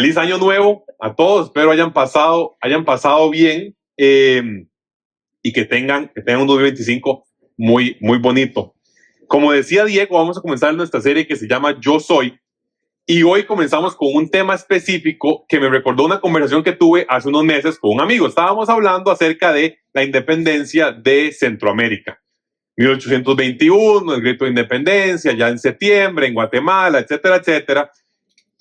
Feliz año nuevo a todos. Espero hayan pasado bien y que tengan un 2025 muy bonito. Como decía Diego, vamos a comenzar nuestra serie que se llama Yo Soy. Y hoy comenzamos con un tema específico que me recordó una conversación que tuve hace unos meses con un amigo. Estábamos hablando acerca de la independencia de Centroamérica. 1821, el grito de independencia, ya en septiembre, en Guatemala, etcétera, etcétera.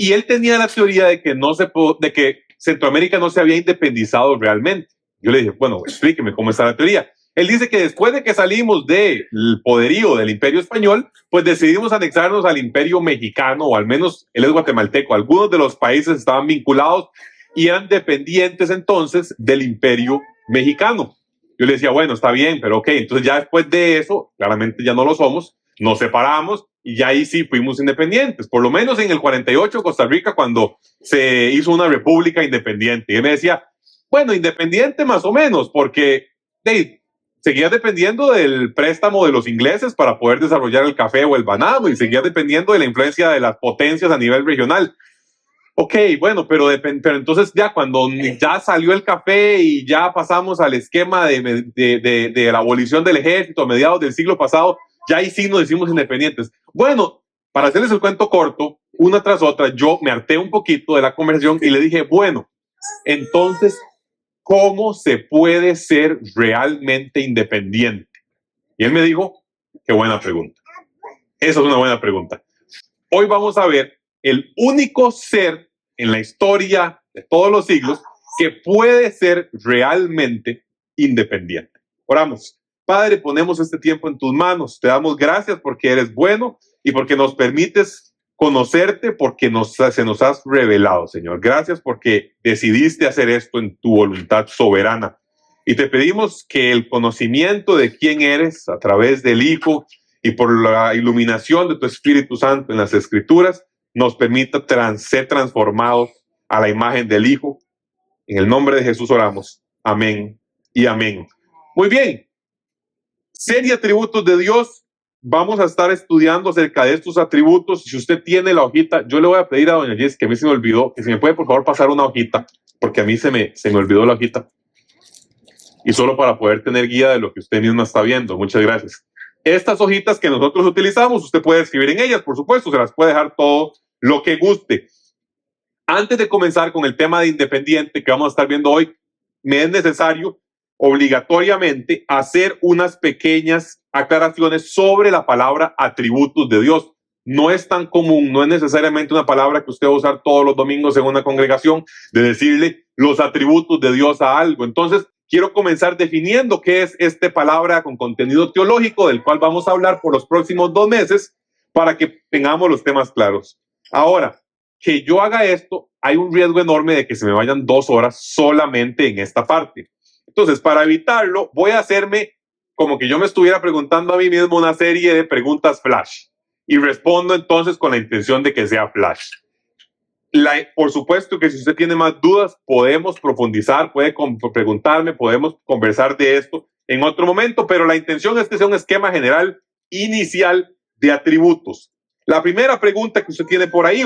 Y él tenía la teoría de que Centroamérica no se había independizado realmente. Yo le dije, bueno, explíqueme cómo está la teoría. Él dice que después de que salimos del poderío del Imperio Español, pues decidimos anexarnos al Imperio Mexicano, o al menos él es guatemalteco. Algunos de los países estaban vinculados y eran dependientes entonces del Imperio Mexicano. Yo le decía, bueno, está bien, pero ok, entonces ya después de eso, claramente ya no lo somos, nos separamos y ya ahí sí fuimos independientes. Por lo menos en el 48, Costa Rica, cuando se hizo una república independiente. Y él me decía, bueno, independiente más o menos, porque seguía dependiendo del préstamo de los ingleses para poder desarrollar el café o el banano y seguía dependiendo de la influencia de las potencias a nivel regional. Ok, bueno, pero entonces ya cuando ya salió el café y ya pasamos al esquema de la abolición del ejército a mediados del siglo pasado, ya ahí sí nos hicimos independientes. Bueno, para hacerles el cuento corto, una tras otra, yo me harté un poquito de la conversación y le dije, bueno, entonces, ¿cómo se puede ser realmente independiente? Y él me dijo, qué buena pregunta. Esa es una buena pregunta. Hoy vamos a ver el único ser en la historia de todos los siglos que puede ser realmente independiente. Oramos. Padre, ponemos este tiempo en tus manos. Te damos gracias porque eres bueno y porque nos permites conocerte, porque se nos has revelado, Señor. Gracias porque decidiste hacer esto en tu voluntad soberana. Y te pedimos que el conocimiento de quién eres a través del Hijo y por la iluminación de tu Espíritu Santo en las Escrituras nos permita ser transformados a la imagen del Hijo. En el nombre de Jesús oramos. Amén y amén. Muy bien. Serie Atributos de Dios. Vamos a estar estudiando acerca de estos atributos. Si usted tiene la hojita, yo le voy a pedir a doña Jess, que a mí se me olvidó, que si me puede por favor pasar una hojita, porque a mí se me olvidó la hojita. Y solo para poder tener guía de lo que usted misma está viendo. Muchas gracias. Estas hojitas que nosotros utilizamos, usted puede escribir en ellas, por supuesto, se las puede dejar todo lo que guste. Antes de comenzar con el tema de independiente que vamos a estar viendo hoy, me es necesario obligatoriamente hacer unas pequeñas aclaraciones sobre la palabra atributos de Dios. No es tan común, no es necesariamente una palabra que usted va a usar todos los domingos en una congregación de decirle los atributos de Dios a algo. Entonces, quiero comenzar definiendo qué es esta palabra con contenido teológico del cual vamos a hablar por los próximos 2 meses para que tengamos los temas claros. Ahora, que yo haga esto, hay un riesgo enorme de que se me vayan 2 horas solamente en esta parte. Entonces, para evitarlo, voy a hacerme como que yo me estuviera preguntando a mí mismo una serie de preguntas flash y respondo entonces con la intención de que sea flash. Por supuesto que si usted tiene más dudas, podemos profundizar, puede preguntarme, podemos conversar de esto en otro momento, pero la intención es que sea un esquema general inicial de atributos. La primera pregunta que usted tiene por ahí,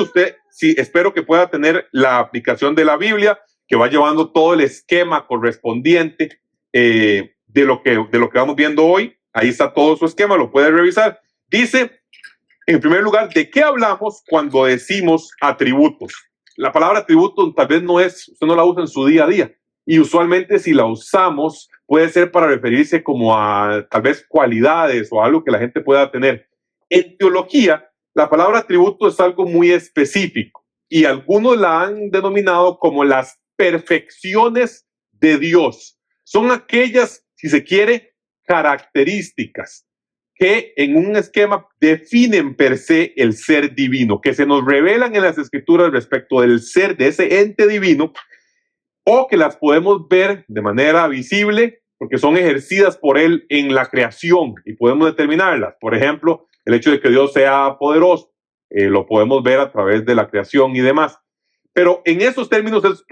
sí, espero que pueda tener la aplicación de la Biblia, que va llevando todo el esquema correspondiente de lo que vamos viendo hoy. Ahí está todo su esquema, lo puede revisar. Dice, en primer lugar, ¿de qué hablamos cuando decimos atributos? La palabra atributo tal vez usted no la usa en su día a día. Y usualmente si la usamos, puede ser para referirse como a tal vez cualidades o algo que la gente pueda tener. En teología, la palabra atributo es algo muy específico y algunos la han denominado como las perfecciones de Dios. Son aquellas, si se quiere, características que en un esquema definen per se el ser divino, que se nos revelan en las Escrituras respecto del ser de ese ente divino, o que las podemos ver de manera visible porque son ejercidas por él en la creación y podemos determinarlas. Por ejemplo, el hecho de que Dios sea poderoso, lo podemos ver a través de la creación y demás. Pero en esos términos es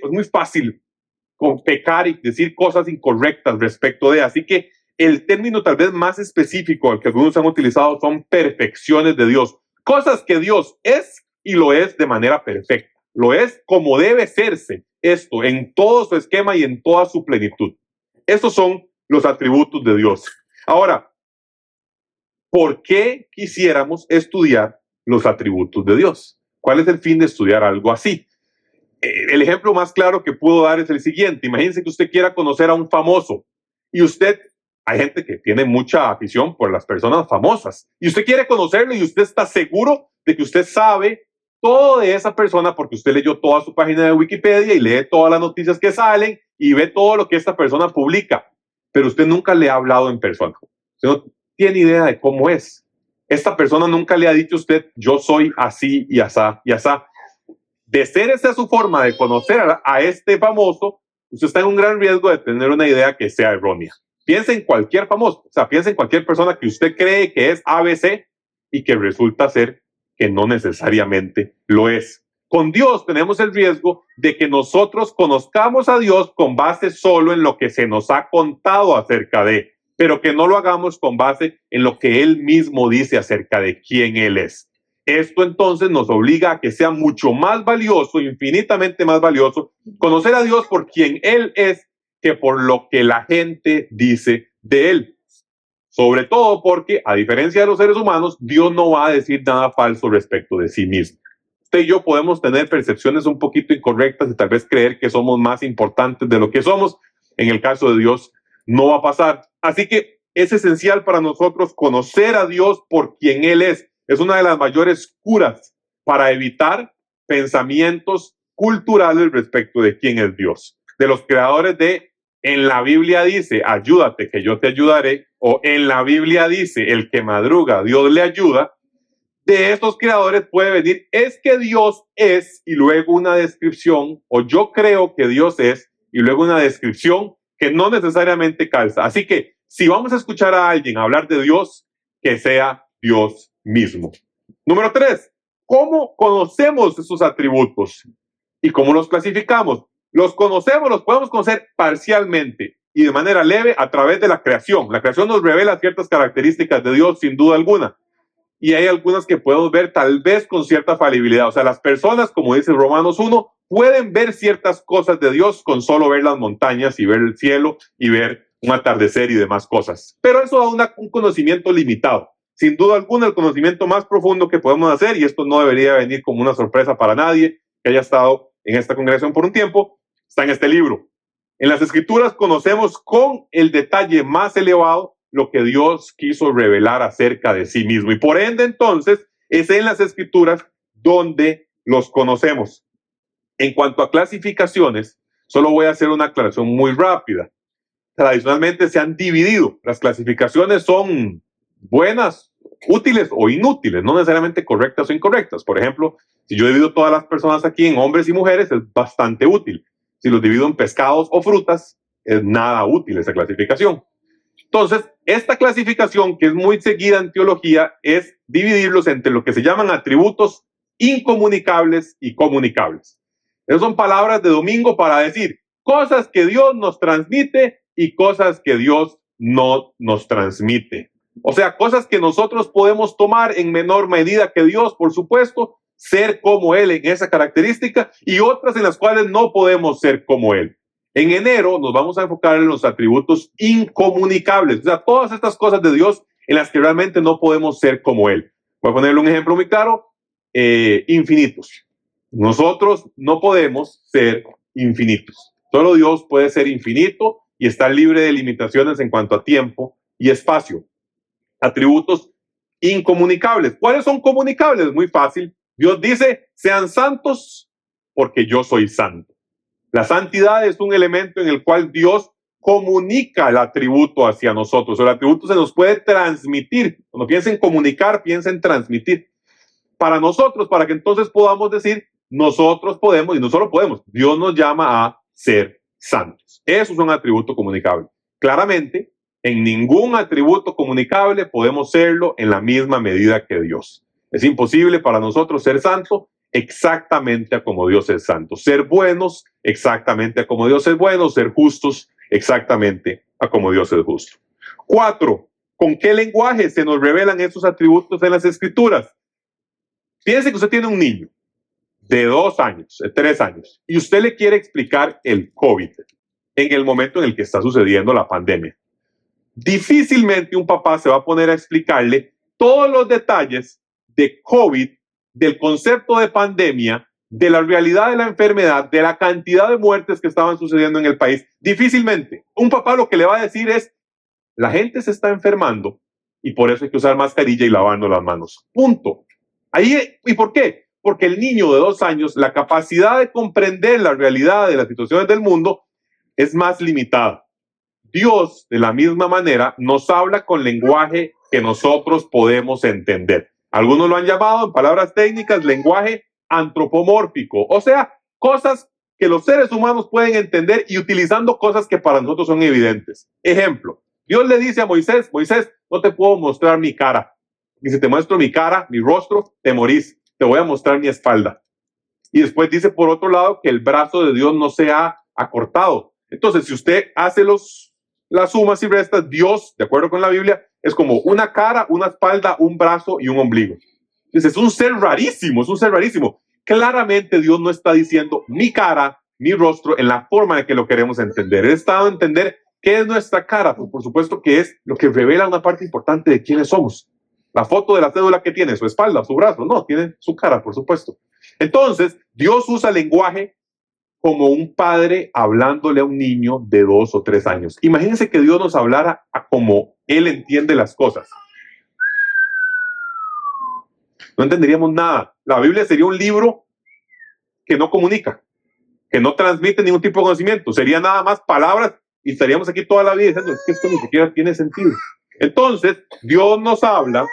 muy fácil pecar y decir cosas incorrectas respecto de. Así que el término tal vez más específico al que algunos han utilizado son perfecciones de Dios. Cosas que Dios es y lo es de manera perfecta. lo es como debe serse esto en todo su esquema y en toda su plenitud. Estos son los atributos de Dios. Ahora, ¿por qué quisiéramos estudiar los atributos de Dios? ¿Cuál es el fin de estudiar algo así? El ejemplo más claro que puedo dar es el siguiente. Imagínense que usted quiera conocer a un famoso y hay gente que tiene mucha afición por las personas famosas y usted quiere conocerlo y usted está seguro de que usted sabe todo de esa persona porque usted leyó toda su página de Wikipedia y lee todas las noticias que salen y ve todo lo que esta persona publica, pero usted nunca le ha hablado en persona. Usted no tiene idea de cómo es. Esta persona nunca le ha dicho a usted, yo soy así y asá y asá. De ser esa su forma de conocer a este famoso, usted está en un gran riesgo de tener una idea que sea errónea. Piense en cualquier famoso, o sea, piense en cualquier persona que usted cree que es ABC y que resulta ser que no necesariamente lo es. Con Dios tenemos el riesgo de que nosotros conozcamos a Dios con base solo en lo que se nos ha contado acerca de, pero que no lo hagamos con base en lo que Él mismo dice acerca de quién Él es. Esto entonces nos obliga a que sea mucho más valioso, infinitamente más valioso, conocer a Dios por quien Él es que por lo que la gente dice de Él. Sobre todo porque, a diferencia de los seres humanos, Dios no va a decir nada falso respecto de sí mismo. Usted y yo podemos tener percepciones un poquito incorrectas y tal vez creer que somos más importantes de lo que somos. En el caso de Dios, no va a pasar. Así que es esencial para nosotros conocer a Dios por quien Él es. Es una de las mayores curas para evitar pensamientos culturales respecto de quién es Dios. De los creadores de en la Biblia dice, ayúdate que yo te ayudaré, o en la Biblia dice, el que madruga, Dios le ayuda. De estos creadores puede venir, es que Dios es, y luego una descripción, o yo creo que Dios es, y luego una descripción que no necesariamente calza. Así que si vamos a escuchar a alguien hablar de Dios, que sea Dios mismo. Número 3, ¿cómo conocemos esos atributos? ¿Y cómo los clasificamos? Los conocemos, los podemos conocer parcialmente y de manera leve a través de la creación. La creación nos revela ciertas características de Dios, sin duda alguna. Y hay algunas que podemos ver tal vez con cierta falibilidad. O sea, las personas, como dice Romanos 1, pueden ver ciertas cosas de Dios con solo ver las montañas y ver el cielo y ver un atardecer y demás cosas. Pero eso da un conocimiento limitado. Sin duda alguna, el conocimiento más profundo que podemos hacer, y esto no debería venir como una sorpresa para nadie que haya estado en esta congregación por un tiempo, está en este libro. En las Escrituras conocemos con el detalle más elevado lo que Dios quiso revelar acerca de sí mismo. Y por ende, entonces, es en las Escrituras donde los conocemos. En cuanto a clasificaciones, solo voy a hacer una aclaración muy rápida. Tradicionalmente se han dividido. Las clasificaciones son buenas, útiles o inútiles, no necesariamente correctas o incorrectas. Por ejemplo, si yo divido todas las personas aquí en hombres y mujeres, es bastante útil. Si los divido en pescados o frutas, es nada útil esa clasificación. Entonces, esta clasificación, que es muy seguida en teología, es dividirlos entre lo que se llaman atributos incomunicables y comunicables. Esas son palabras de domingo para decir cosas que Dios nos transmite y cosas que Dios no nos transmite. O sea, cosas que nosotros podemos tomar en menor medida que Dios, por supuesto, ser como Él en esa característica, y otras en las cuales no podemos ser como Él. En enero nos vamos a enfocar en los atributos incomunicables, o sea, todas estas cosas de Dios en las que realmente no podemos ser como Él. Voy a ponerle un ejemplo muy claro, infinitos. Nosotros no podemos ser infinitos. Solo Dios puede ser infinito y estar libre de limitaciones en cuanto a tiempo y espacio. Atributos incomunicables. ¿Cuáles son comunicables? Muy fácil. Dios dice, sean santos porque yo soy santo. La santidad es un elemento en el cual Dios comunica el atributo hacia nosotros. El atributo se nos puede transmitir. Cuando piensa en comunicar, piensa en transmitir. Para nosotros, para que entonces podamos decir, nosotros podemos, y no solo podemos, Dios nos llama a ser santos. Eso es un atributo comunicable. Claramente, en ningún atributo comunicable podemos serlo en la misma medida que Dios. Es imposible para nosotros ser santo exactamente a como Dios es santo. Ser buenos exactamente a como Dios es bueno. Ser justos exactamente a como Dios es justo. 4. ¿Con qué lenguaje se nos revelan esos atributos en las Escrituras? Piense que usted tiene un niño. de 2 años, de 3 años, y usted le quiere explicar el COVID en el momento en el que está sucediendo la pandemia, difícilmente un papá se va a poner a explicarle todos los detalles de COVID, del concepto de pandemia, de la realidad de la enfermedad, de la cantidad de muertes que estaban sucediendo en el país. Difícilmente. Un papá lo que le va a decir es, la gente se está enfermando y por eso hay que usar mascarilla y lavarnos las manos. Punto. ¿Y por qué? Porque el niño de 2 años, la capacidad de comprender la realidad de las situaciones del mundo es más limitada. Dios, de la misma manera, nos habla con lenguaje que nosotros podemos entender. Algunos lo han llamado, en palabras técnicas, lenguaje antropomórfico, o sea, cosas que los seres humanos pueden entender y utilizando cosas que para nosotros son evidentes. Ejemplo, Dios le dice a Moisés, Moisés, no te puedo mostrar mi cara. Y si te muestro mi cara, mi rostro, te morís. Te voy a mostrar mi espalda. Y después dice, por otro lado, que el brazo de Dios no se ha acortado. Entonces, si usted hace las sumas y restas, Dios, de acuerdo con la Biblia, es como una cara, una espalda, un brazo y un ombligo. Entonces, es un ser rarísimo, es un ser rarísimo. Claramente Dios no está diciendo mi cara, mi rostro, en la forma en que lo queremos entender. Él está dando a entender qué es nuestra cara, pues por supuesto que es lo que revela una parte importante de quiénes somos. La foto de la cédula que tiene, su espalda, su brazo, no, tiene su cara, por supuesto. Entonces, Dios usa lenguaje como un padre hablándole a un niño de 2 o 3 años. Imagínense que Dios nos hablara a como Él entiende las cosas. No entenderíamos nada. La Biblia sería un libro que no comunica, que no transmite ningún tipo de conocimiento. Sería nada más palabras y estaríamos aquí toda la vida diciendo, es que esto ni siquiera tiene sentido. Entonces, Dios nos habla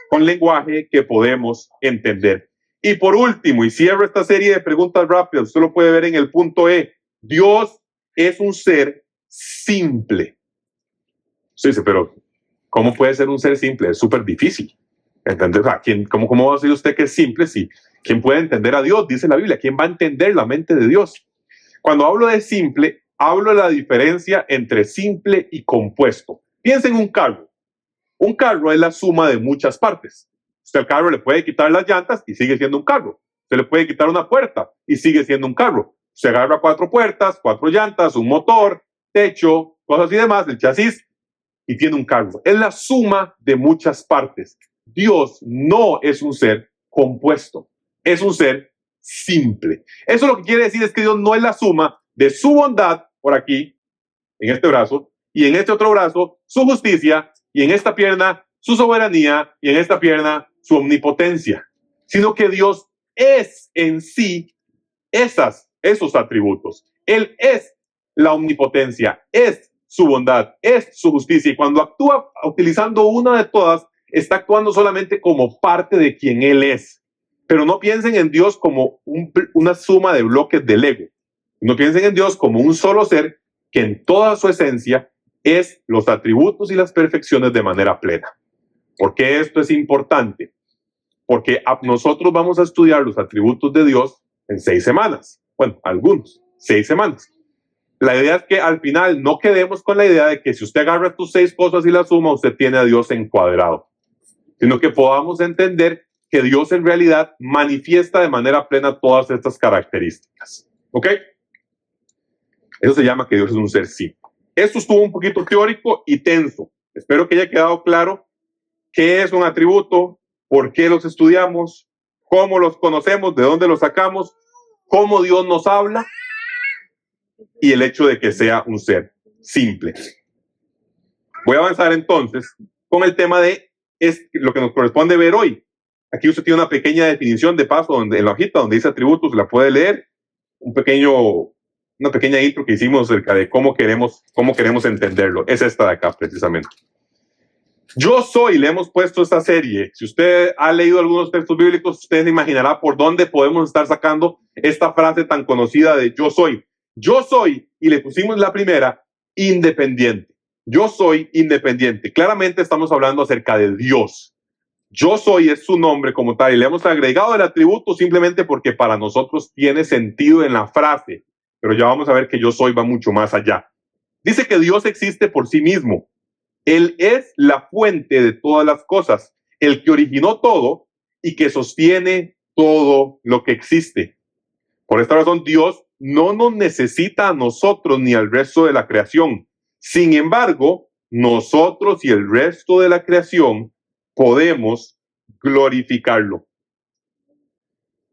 con lenguaje que podemos entender. Y por último, y cierro esta serie de preguntas rápidas, usted lo puede ver en el punto E. Dios es un ser simple. Usted dice, pero ¿cómo puede ser un ser simple? Es súper difícil. ¿Entendés? ¿Cómo va a decir usted que es simple? Si, ¿quién puede entender a Dios? Dice la Biblia. ¿Quién va a entender la mente de Dios? Cuando hablo de simple, hablo de la diferencia entre simple y compuesto. Piensa en un carro. Un carro es la suma de muchas partes. Usted al carro le puede quitar las llantas y sigue siendo un carro. Usted le puede quitar una puerta y sigue siendo un carro. Usted agarra 4 puertas, 4 llantas, un motor, techo, cosas y demás, el chasis, y tiene un carro. Es la suma de muchas partes. Dios no es un ser compuesto, es un ser simple. Eso lo que quiere decir es que Dios no es la suma de su bondad por aquí, en este brazo, y en este otro brazo, su justicia, y en esta pierna, su soberanía, y en esta pierna, su omnipotencia, sino que Dios es en sí esos atributos. Él es la omnipotencia, es su bondad, es su justicia, y cuando actúa utilizando una de todas, está actuando solamente como parte de quien Él es. Pero no piensen en Dios como una suma de bloques de Lego. No piensen en Dios como un solo ser que en toda su esencia es los atributos y las perfecciones de manera plena. ¿Por qué esto es importante? Porque nosotros vamos a estudiar los atributos de Dios en 6 semanas. Bueno, algunos, 6 semanas. La idea es que al final no quedemos con la idea de que si usted agarra tus 6 cosas y las suma, usted tiene a Dios encuadrado, sino que podamos entender que Dios en realidad manifiesta de manera plena todas estas características. ¿Ok? Eso se llama que Dios es un ser simple. Esto estuvo un poquito teórico y tenso. Espero que haya quedado claro qué es un atributo, por qué los estudiamos, cómo los conocemos, de dónde los sacamos, cómo Dios nos habla y el hecho de que sea un ser simple. Voy a avanzar entonces con el tema de lo que nos corresponde ver hoy. Aquí usted tiene una pequeña definición de paso en la hojita donde dice atributos, la puede leer. Una pequeña intro que hicimos acerca de cómo queremos entenderlo. Es esta de acá, precisamente. Yo soy, le hemos puesto esta serie. Si usted ha leído algunos textos bíblicos, usted se imaginará por dónde podemos estar sacando esta frase tan conocida de yo soy. Yo soy, y le pusimos la primera, independiente. Yo soy independiente. Claramente estamos hablando acerca de Dios. Yo soy es su nombre como tal, y le hemos agregado el atributo simplemente porque para nosotros tiene sentido en la frase. Pero ya vamos a ver que yo soy va mucho más allá. Dice que Dios existe por sí mismo. Él es la fuente de todas las cosas, el que originó todo y que sostiene todo lo que existe. Por esta razón, Dios no nos necesita a nosotros ni al resto de la creación. Sin embargo, nosotros y el resto de la creación podemos glorificarlo.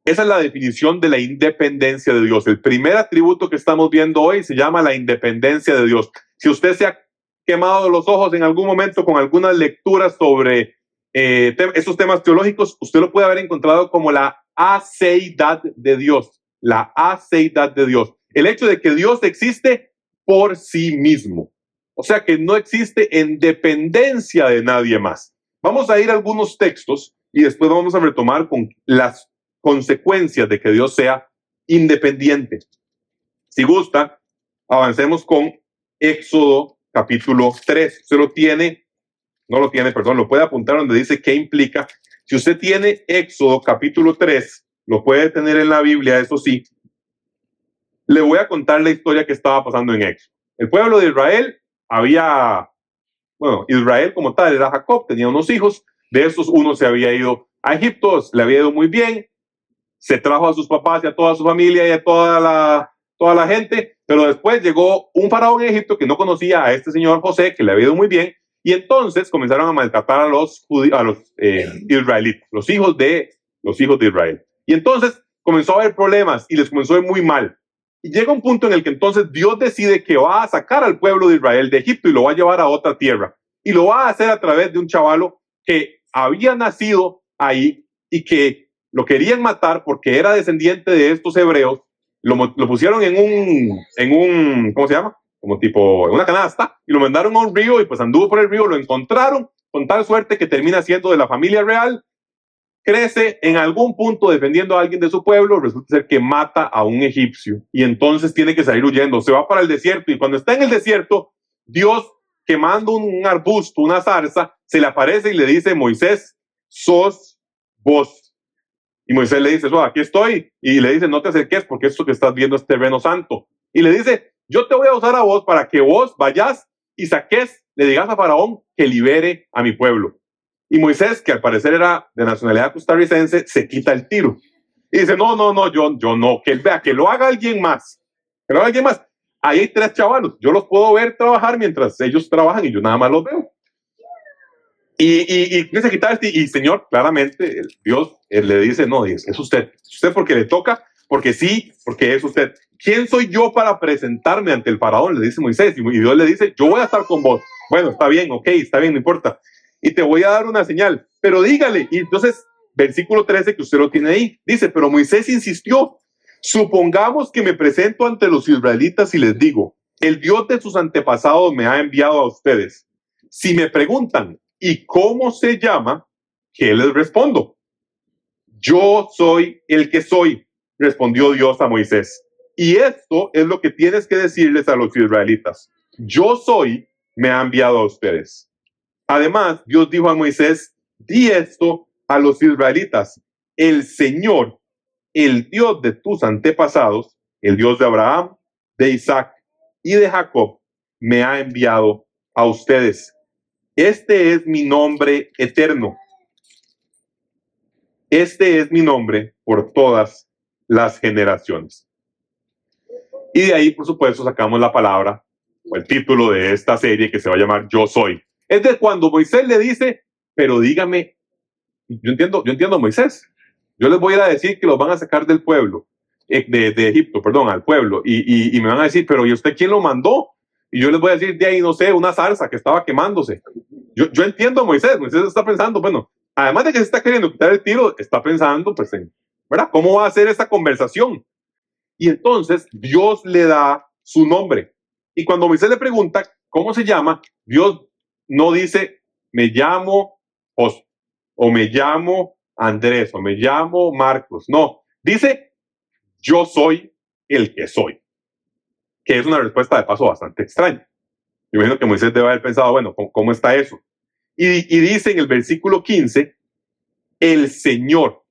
Esa es la definición de la independencia de Dios. El primer atributo que estamos viendo hoy se llama la independencia de Dios. Si usted se ha quemado los ojos en algún momento con algunas lecturas sobre esos temas teológicos, usted lo puede haber encontrado como la aceidad de Dios. La aceidad de Dios. El hecho de que Dios existe por sí mismo. O sea que no existe en dependencia de nadie más. Vamos a ir a algunos textos y después vamos a retomar con las consecuencias de que Dios sea independiente. Si gusta, avancemos con Éxodo capítulo 3. Usted lo tiene, no lo tiene, perdón, lo puede apuntar donde dice qué implica. Si usted tiene Éxodo capítulo 3, lo puede tener en la Biblia, eso sí. Le voy a contar la historia que estaba pasando en Éxodo. El pueblo de Israel Israel como tal era Jacob, tenía unos hijos. De esos uno se había ido a Egipto, le había ido muy bien. Se trajo a sus papás y a toda su familia y a toda la gente, pero después llegó un faraón en Egipto que no conocía a este señor José, que le había ido muy bien, y entonces comenzaron a maltratar a los israelitas, los hijos de Israel. Y entonces comenzó a haber problemas y les comenzó a ir muy mal. Y llega un punto en el que entonces Dios decide que va a sacar al pueblo de Israel de Egipto y lo va a llevar a otra tierra. Y lo va a hacer a través de un chavalo que había nacido ahí y que lo querían matar porque era descendiente de estos hebreos. Lo pusieron en un, ¿cómo se llama? Como tipo, en una canasta, y lo mandaron a un río, y pues anduvo por el río, lo encontraron, con tal suerte que termina siendo de la familia real, crece en algún punto defendiendo a alguien de su pueblo, resulta ser que mata a un egipcio, y entonces tiene que salir huyendo, se va para el desierto, y cuando está en el desierto, Dios, quemando un arbusto, una zarza, se le aparece y le dice: Moisés, sos vos. Y Moisés le dice: aquí estoy. Y le dice: no te acerques porque esto que estás viendo es terreno santo. Y le dice: yo te voy a usar a vos para que vos vayas y saques, le digas a Faraón que libere a mi pueblo. Y Moisés, que al parecer era de nacionalidad costarricense, se quita el tiro. Y dice: no, yo no, que él vea, que lo haga alguien más. Que lo haga alguien más. Ahí hay 3 chavalos. Yo los puedo ver trabajar mientras ellos trabajan y yo nada más los veo. Y se quita este, y Señor, claramente, Dios le dice: no, es usted porque le toca, porque sí, porque es usted. ¿Quién soy yo para presentarme ante el faraón? Le dice Moisés, y Dios le dice: yo voy a estar con vos. Bueno, está bien, ok, está bien, no importa. Y te voy a dar una señal, pero dígale. Y entonces, versículo 13, que usted lo tiene ahí, dice: pero Moisés insistió: supongamos que me presento ante los israelitas y les digo: el Dios de sus antepasados me ha enviado a ustedes. Si me preguntan: ¿y cómo se llama? ¿Qué les respondo? Yo soy el que soy, respondió Dios a Moisés. Y esto es lo que tienes que decirles a los israelitas: yo soy, me ha enviado a ustedes. Además, Dios dijo a Moisés: di esto a los israelitas: el Señor, el Dios de tus antepasados, el Dios de Abraham, de Isaac y de Jacob, me ha enviado a ustedes. Este es mi nombre eterno. Este es mi nombre por todas las generaciones. Y de ahí, por supuesto, sacamos la palabra o el título de esta serie, que se va a llamar Yo Soy. Es de cuando Moisés le dice: pero dígame, yo entiendo a Moisés. Yo les voy a ir a decir que los van a sacar del pueblo, de Egipto, perdón, al pueblo. Y me van a decir: pero ¿y usted quién lo mandó? Y yo les voy a decir: de ahí, no sé, una zarza que estaba quemándose. Yo entiendo a Moisés. Moisés está pensando, bueno, además de que se está queriendo quitar el tiro, está pensando, pues, ¿verdad? ¿Cómo va a ser esta conversación? Y entonces Dios le da su nombre. Y cuando Moisés le pregunta cómo se llama, Dios no dice: me llamo José, o me llamo Andrés, o me llamo Marcos. No, dice: yo soy el que soy. Que es una respuesta de paso bastante extraña. Yo imagino que Moisés debe haber pensado: bueno, ¿cómo está eso? Y dice en el versículo 15, el Señor.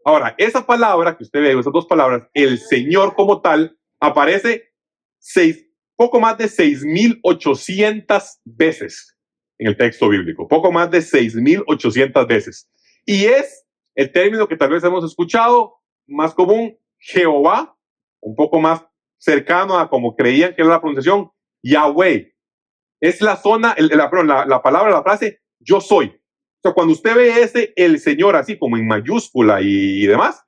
Ahora, esa palabra que usted ve, esas 2 palabras, el Señor como tal, aparece poco más de 6,800 veces en el texto bíblico. Poco más de 6,800 veces. Y es El término que tal vez hemos escuchado, más común, Jehová, un poco más cercano a como creían que era la pronunciación, Yahweh. Es la zona, la palabra, la frase, yo soy. O sea, cuando usted ve el Señor así como en mayúscula y demás,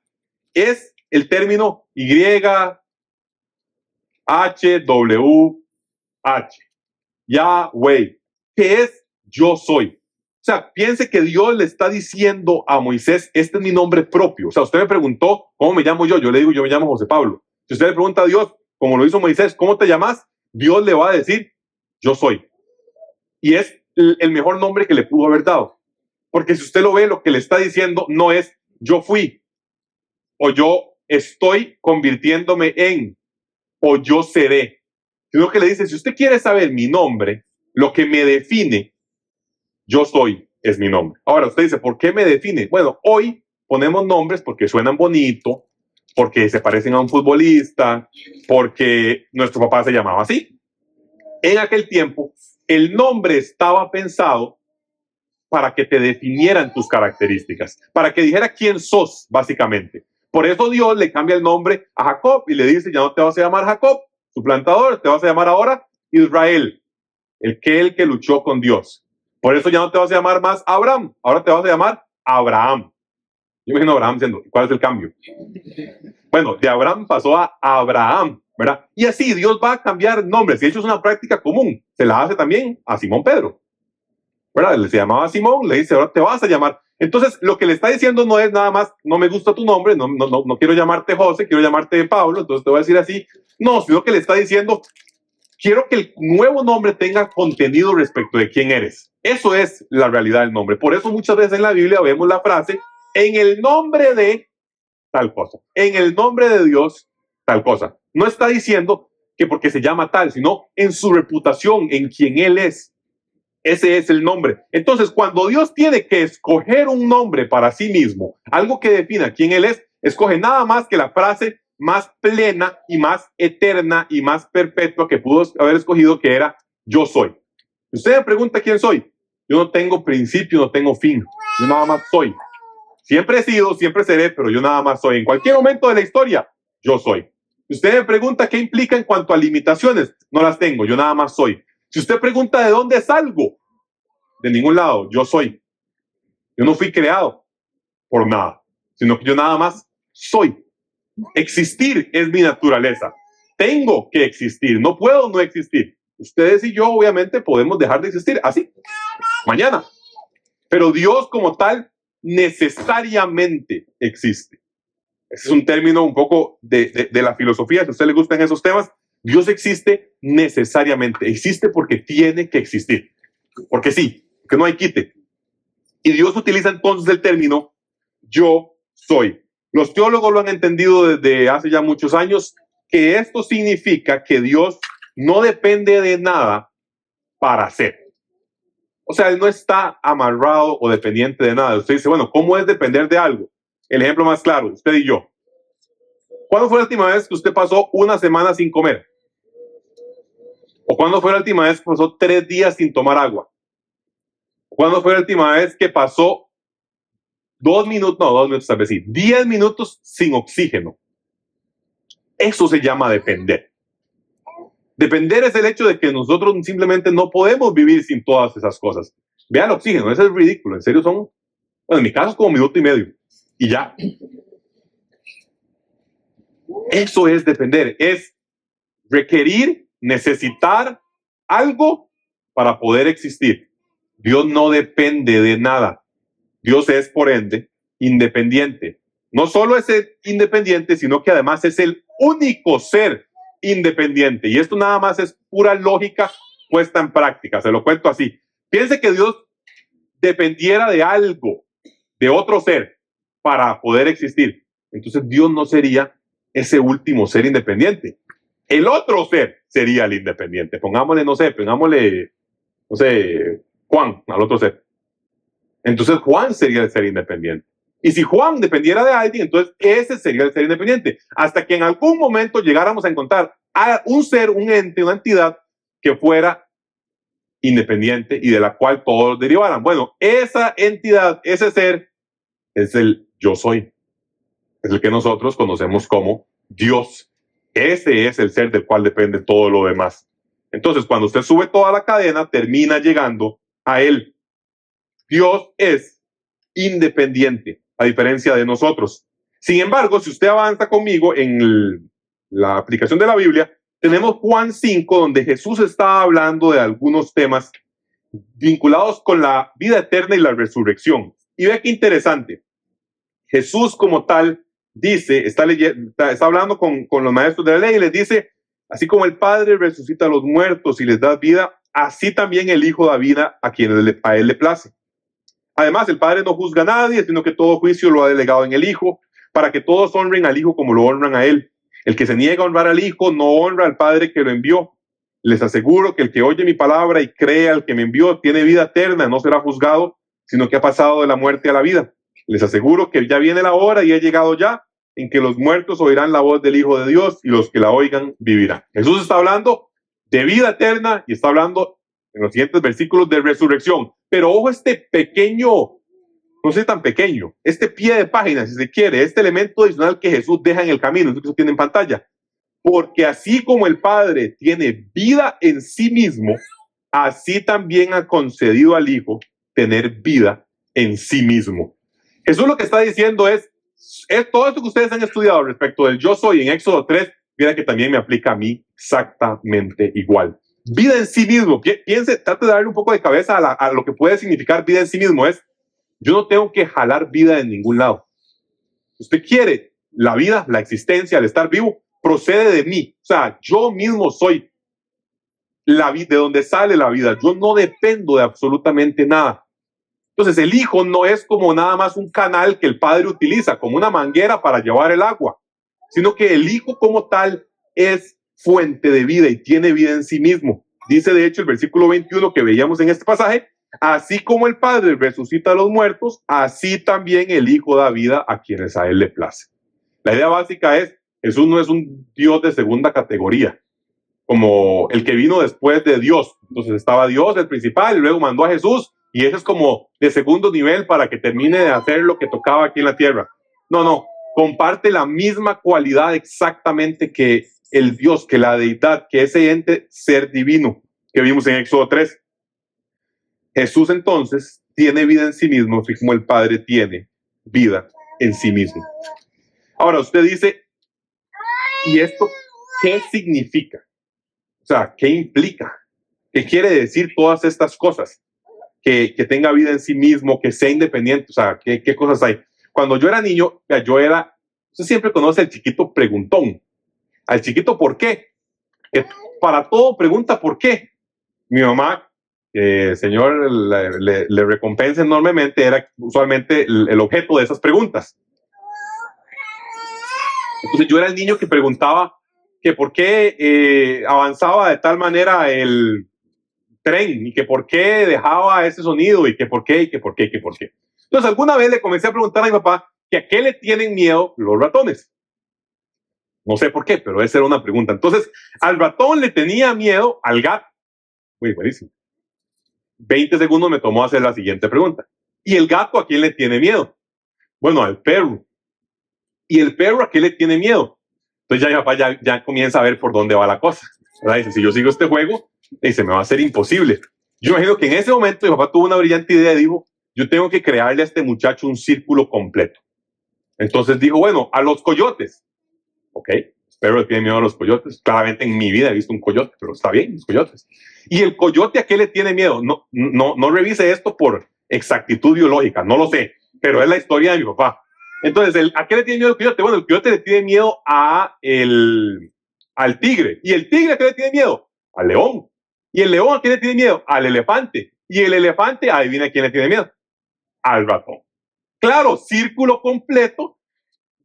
es el término YHWH, Yahweh, que es yo soy. O sea, piense que Dios le está diciendo a Moisés, este es mi nombre propio. O sea, usted me preguntó, ¿cómo me llamo yo? Yo le digo, yo me llamo José Pablo. Si usted le pregunta a Dios, como lo hizo Moisés, ¿cómo te llamas? Dios le va a decir, yo soy. Y es el mejor nombre que le pudo haber dado. Porque si usted lo ve, lo que le está diciendo no es yo fui, o yo estoy convirtiéndome en, o yo seré. Sino que le dice, si usted quiere saber mi nombre, lo que me define, yo soy, es mi nombre. Ahora usted dice, ¿por qué me define? Bueno, hoy ponemos nombres porque suenan bonito, porque se parecen a un futbolista, porque nuestro papá se llamaba así. En aquel tiempo, el nombre estaba pensado para que te definieran tus características, para que dijera quién sos, básicamente. Por eso Dios le cambia el nombre a Jacob y le dice, ya no te vas a llamar Jacob, suplantador, te vas a llamar ahora Israel, el que luchó con Dios. Por eso ya no te vas a llamar más Abraham, ahora te vas a llamar Abraham. Yo imagino a Abraham diciendo, ¿cuál es el cambio? Bueno, de Abraham pasó a Abraham, ¿verdad? Y así Dios va a cambiar nombres. Y de hecho es una práctica común. Se la hace también a Simón Pedro, ¿verdad? Él se llamaba Simón, le dice, ahora te vas a llamar. Entonces, lo que le está diciendo no es nada más, no me gusta tu nombre, no quiero llamarte José, quiero llamarte Pablo, entonces te voy a decir así. No, sino que le está diciendo, quiero que el nuevo nombre tenga contenido respecto de quién eres. Eso es la realidad del nombre. Por eso muchas veces en la Biblia vemos la frase, en el nombre de tal cosa, en el nombre de Dios, tal cosa. No está diciendo que porque se llama tal, sino en su reputación, en quien Él es. Ese es el nombre. Entonces, cuando Dios tiene que escoger un nombre para sí mismo, algo que defina quién Él es, escoge nada más que la frase más plena y más eterna y más perpetua que pudo haber escogido, que era yo soy. Usted me pregunta quién soy. Yo no tengo principio, no tengo fin. Yo nada más soy. Siempre he sido, siempre seré, pero yo nada más soy. En cualquier momento de la historia, yo soy. Si usted me pregunta qué implica en cuanto a limitaciones, no las tengo. Yo nada más soy. Si usted pregunta de dónde salgo, de ningún lado, yo soy. Yo no fui creado por nada, sino que yo nada más soy. Existir es mi naturaleza. Tengo que existir, no puedo no existir. Ustedes y yo obviamente podemos dejar de existir así, mañana. Pero Dios como tal necesariamente existe. Ese es un término un poco de la filosofía, si a usted le gustan esos temas. Dios existe necesariamente, existe porque tiene que existir, porque sí, que no hay quite. Y Dios utiliza entonces el término yo soy. Los teólogos lo han entendido desde hace ya muchos años, que esto significa que Dios no depende de nada para ser. O sea, Él no está amarrado o dependiente de nada. Usted dice, bueno, ¿cómo es depender de algo? El ejemplo más claro, usted y yo. ¿Cuándo fue la última vez que usted pasó una semana sin comer? ¿O cuándo fue la última vez que pasó 3 días sin tomar agua? ¿Cuándo fue la última vez que pasó 2 minutos, no, 2 minutos tal vez sí, 10 minutos sin oxígeno? Eso se llama depender. Depender es el hecho de que nosotros simplemente no podemos vivir sin todas esas cosas. Vea el oxígeno, ese es ridículo. En serio son, bueno, en mi caso es como 1.5 minutos. Y ya. Eso es depender, es requerir, necesitar algo para poder existir. Dios no depende de nada. Dios es, por ende, independiente. No solo es independiente, sino que además es el único ser independiente. Y esto nada más es pura lógica puesta en práctica. Se lo cuento así. Piense que Dios dependiera de algo, de otro ser, para poder existir. Entonces Dios no sería ese último ser independiente. El otro ser sería el independiente. Pongámosle, no sé, Juan, al otro ser. Entonces Juan sería el ser independiente. Y si Juan dependiera de alguien, entonces ese sería el ser independiente. Hasta que en algún momento llegáramos a encontrar a un ser, un ente, una entidad que fuera independiente y de la cual todos derivaran. Bueno, esa entidad, ese ser, es el yo soy. Es el que nosotros conocemos como Dios. Ese es el ser del cual depende todo lo demás. Entonces, cuando usted sube toda la cadena, termina llegando a Él. Dios es independiente, a diferencia de nosotros. Sin embargo, si usted avanza conmigo en la aplicación de la Biblia, tenemos Juan 5, donde Jesús está hablando de algunos temas vinculados con la vida eterna y la resurrección. Y ve qué interesante. Jesús como tal dice, está hablando con los maestros de la ley y les dice, así como el Padre resucita a los muertos y les da vida, así también el Hijo da vida a quien a Él le place. Además, el Padre no juzga a nadie, sino que todo juicio lo ha delegado en el Hijo, para que todos honren al Hijo como lo honran a Él. El que se niega a honrar al Hijo no honra al Padre que lo envió. Les aseguro que el que oye mi palabra y cree al que me envió tiene vida eterna, no será juzgado, sino que ha pasado de la muerte a la vida. Les aseguro que ya viene la hora y ha llegado ya en que los muertos oirán la voz del Hijo de Dios y los que la oigan vivirán. Jesús está hablando de vida eterna y está hablando en los siguientes versículos de resurrección. Pero ojo, este pequeño, no sé tan pequeño, este pie de página, si se quiere, este elemento adicional que Jesús deja en el camino, eso tiene en pantalla. Porque así como el Padre tiene vida en sí mismo, así también ha concedido al Hijo tener vida en sí mismo. Jesús lo que está diciendo es todo esto que ustedes han estudiado respecto del yo soy en Éxodo 3, mira que también me aplica a mí exactamente igual. Vida en sí mismo, piense, trate de darle un poco de cabeza a lo que puede significar vida en sí mismo. Yo no tengo que jalar vida en ningún lado. Si usted quiere la vida, la existencia, el estar vivo, procede de mí. O sea, yo mismo soy la vida, de donde sale la vida. Yo no dependo de absolutamente nada. Entonces, el Hijo no es como nada más un canal que el Padre utiliza, como una manguera para llevar el agua, sino que el Hijo como tal es fuente de vida y tiene vida en sí mismo. Dice de hecho el versículo 21 que veíamos en este pasaje, así como el Padre resucita a los muertos, así también el Hijo da vida a quienes a Él le place. La idea básica es, Jesús no es un Dios de segunda categoría, como el que vino después de Dios. Entonces estaba Dios, el principal, y luego mandó a Jesús, y eso es como de segundo nivel para que termine de hacer lo que tocaba aquí en la tierra. No, comparte la misma cualidad exactamente que el Dios, que la deidad, que ese ente ser divino que vimos en Éxodo 3. Jesús entonces tiene vida en sí mismo, así como el Padre tiene vida en sí mismo. Ahora usted dice, ¿y esto qué significa? O sea, ¿qué implica? ¿Qué quiere decir todas estas cosas? Que tenga vida en sí mismo, que sea independiente, o sea, ¿qué cosas hay? Cuando yo era niño, usted siempre conoce al chiquito preguntón. Al chiquito, ¿por qué? Que para todo pregunta ¿por qué? Mi mamá, Señor, le recompensa enormemente, era usualmente el objeto de esas preguntas. Entonces yo era el niño que preguntaba que por qué avanzaba de tal manera el tren y que por qué dejaba ese sonido y que por qué. Entonces alguna vez le comencé a preguntar a mi papá que a qué le tienen miedo los ratones. No sé por qué, pero esa era una pregunta. Entonces al ratón le tenía miedo al gato. Muy buenísimo. 20 segundos me tomó hacer la siguiente pregunta. ¿Y el gato a quién le tiene miedo? Bueno, al perro. ¿Y el perro a qué le tiene miedo? Entonces ya mi papá ya comienza a ver por dónde va la cosa. ¿Verdad? Dice, si yo sigo este juego, se me va a hacer imposible. Yo imagino que en ese momento mi papá tuvo una brillante idea y dijo, yo tengo que crearle a este muchacho un círculo completo. Entonces dijo, bueno, a los coyotes. Ok, espero que tiene miedo a los coyotes. Claramente en mi vida he visto un coyote, pero está bien, los coyotes. ¿Y el coyote a qué le tiene miedo? No revise esto por exactitud biológica, no lo sé, pero es la historia de mi papá. Entonces, ¿a qué le tiene miedo el coyote? Bueno, el coyote le tiene miedo al tigre. ¿Y el tigre a qué le tiene miedo? Al león. ¿Y el león a qué le tiene miedo? Al elefante. ¿Y el elefante, adivina a quién le tiene miedo? Al ratón. Claro, círculo completo.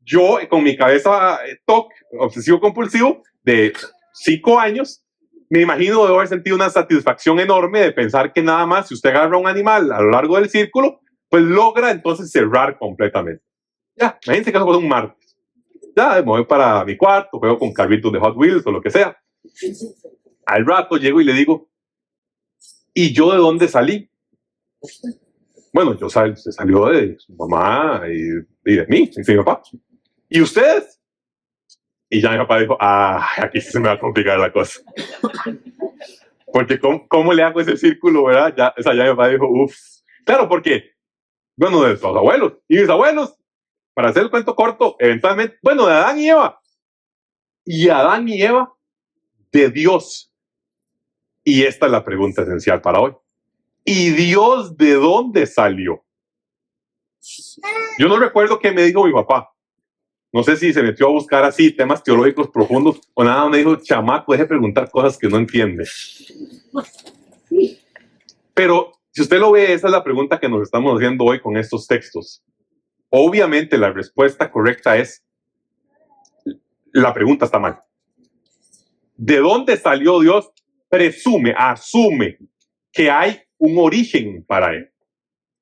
Yo, con mi cabeza TOC, obsesivo compulsivo, de 5 años, me imagino de haber sentido una satisfacción enorme de pensar que nada más, si usted agarra un animal a lo largo del círculo, pues logra entonces cerrar completamente. Ya, imagínense que eso fue un martes. Ya, me voy para mi cuarto, juego con carritos de Hot Wheels o lo que sea. Al rato llego y le digo, ¿y yo de dónde salí? Bueno, se salió de su mamá y de mí, y de mi papá. ¿Y ustedes? Y ya mi papá dijo, aquí sí se me va a complicar la cosa. Porque ¿cómo le hago ese círculo, verdad? Ya mi papá dijo, claro, porque, bueno, de sus abuelos y mis abuelos, para hacer el cuento corto, eventualmente, bueno, de Adán y Eva. Y Adán y Eva de Dios. Y esta es la pregunta esencial para hoy. ¿Y Dios de dónde salió? Yo no recuerdo qué me dijo mi papá. No sé si se metió a buscar así temas teológicos profundos o nada, me dijo, chamaco, deje de preguntar cosas que no entiende. Pero si usted lo ve, esa es la pregunta que nos estamos haciendo hoy con estos textos. Obviamente la respuesta correcta es, la pregunta está mal. ¿De dónde salió Dios? Asume que hay un origen para él.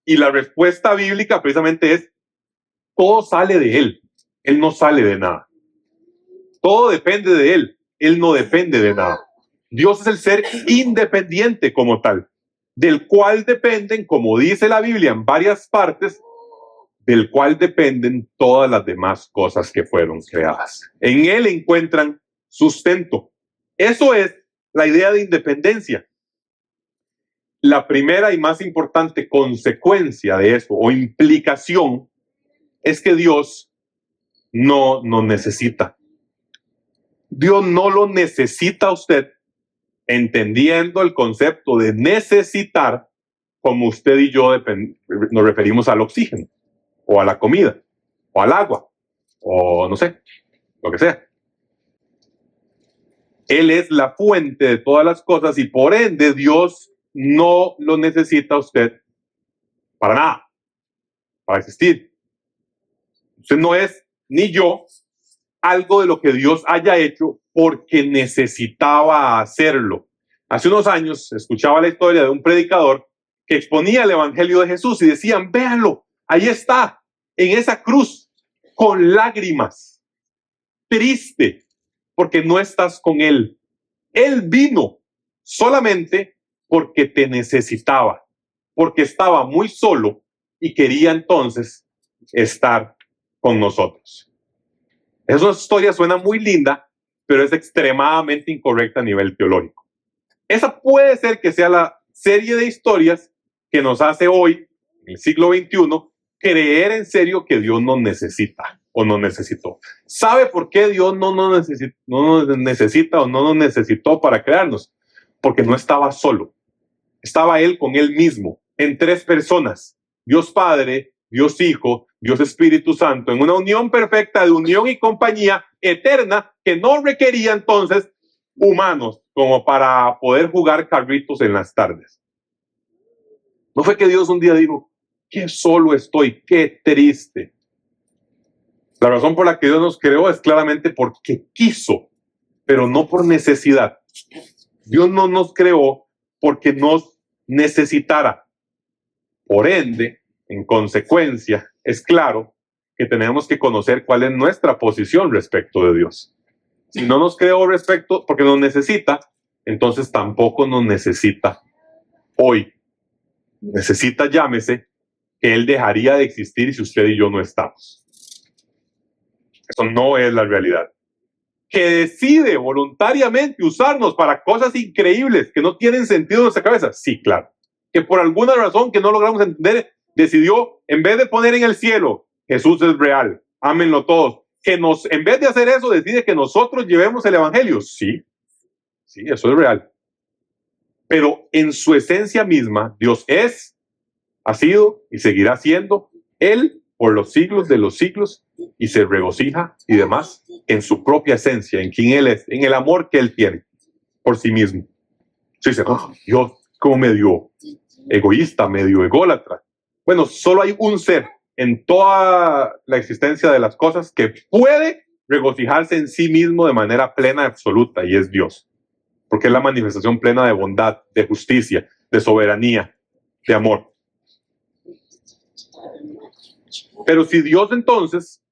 Y la respuesta bíblica precisamente es, todo sale de él. Él no sale de nada. Todo depende de él. Él no depende de nada. Dios es el ser independiente como tal, del cual dependen, como dice la Biblia en varias partes, del cual dependen todas las demás cosas que fueron creadas. En él encuentran sustento. Eso es la idea de independencia. La primera y más importante consecuencia de eso, o implicación, es que Dios no nos necesita. Dios no lo necesita a usted, entendiendo el concepto de necesitar, como usted y yo nos referimos al oxígeno, o a la comida, o al agua, o no sé, lo que sea. Él es la fuente de todas las cosas y por ende Dios no lo necesita a usted para nada, para existir. Usted no es, ni yo, algo de lo que Dios haya hecho porque necesitaba hacerlo. Hace unos años escuchaba la historia de un predicador que exponía el evangelio de Jesús y decían, véanlo, ahí está, en esa cruz, con lágrimas, triste, porque no estás con él. Él vino solamente porque te necesitaba, porque estaba muy solo y quería entonces estar con nosotros. Esa historia suena muy linda, pero es extremadamente incorrecta a nivel teológico. Esa puede ser que sea la serie de historias que nos hace hoy, en el siglo XXI, creer en serio que Dios nos necesita o nos necesitó. ¿Sabe por qué Dios no nos necesita o no nos necesitó para crearnos? Porque no estaba solo. Estaba Él con Él mismo, en tres personas. Dios Padre, Dios Hijo, Dios Espíritu Santo, en una unión perfecta de unión y compañía eterna que no requería entonces humanos como para poder jugar carritos en las tardes. No fue que Dios un día dijo, qué solo estoy, qué triste. La razón por la que Dios nos creó es claramente porque quiso, pero no por necesidad. Dios no nos creó porque nos necesitara. Por ende, en consecuencia, es claro que tenemos que conocer cuál es nuestra posición respecto de Dios. Si no nos creó respecto porque nos necesita, entonces tampoco nos necesita hoy. Necesita, llámese, que Él dejaría de existir si usted y yo no estamos. Eso no es la realidad. Que decide voluntariamente usarnos para cosas increíbles que no tienen sentido en nuestra cabeza. Sí, claro. Que por alguna razón que no logramos entender, decidió, en vez de poner en el cielo, Jesús es real, ámenlo todos. En vez de hacer eso, decide que nosotros llevemos el evangelio. Sí, eso es real. Pero en su esencia misma, Dios es, ha sido y seguirá siendo Él por los siglos de los siglos y se regocija y demás en su propia esencia, en quien Él es, en el amor que Él tiene por sí mismo. Se dice, Dios como medio egoísta, medio ególatra. Bueno, solo hay un ser en toda la existencia de las cosas que puede regocijarse en sí mismo de manera plena y absoluta, y es Dios. Porque es la manifestación plena de bondad, de justicia, de soberanía, de amor. Pero si Dios entonces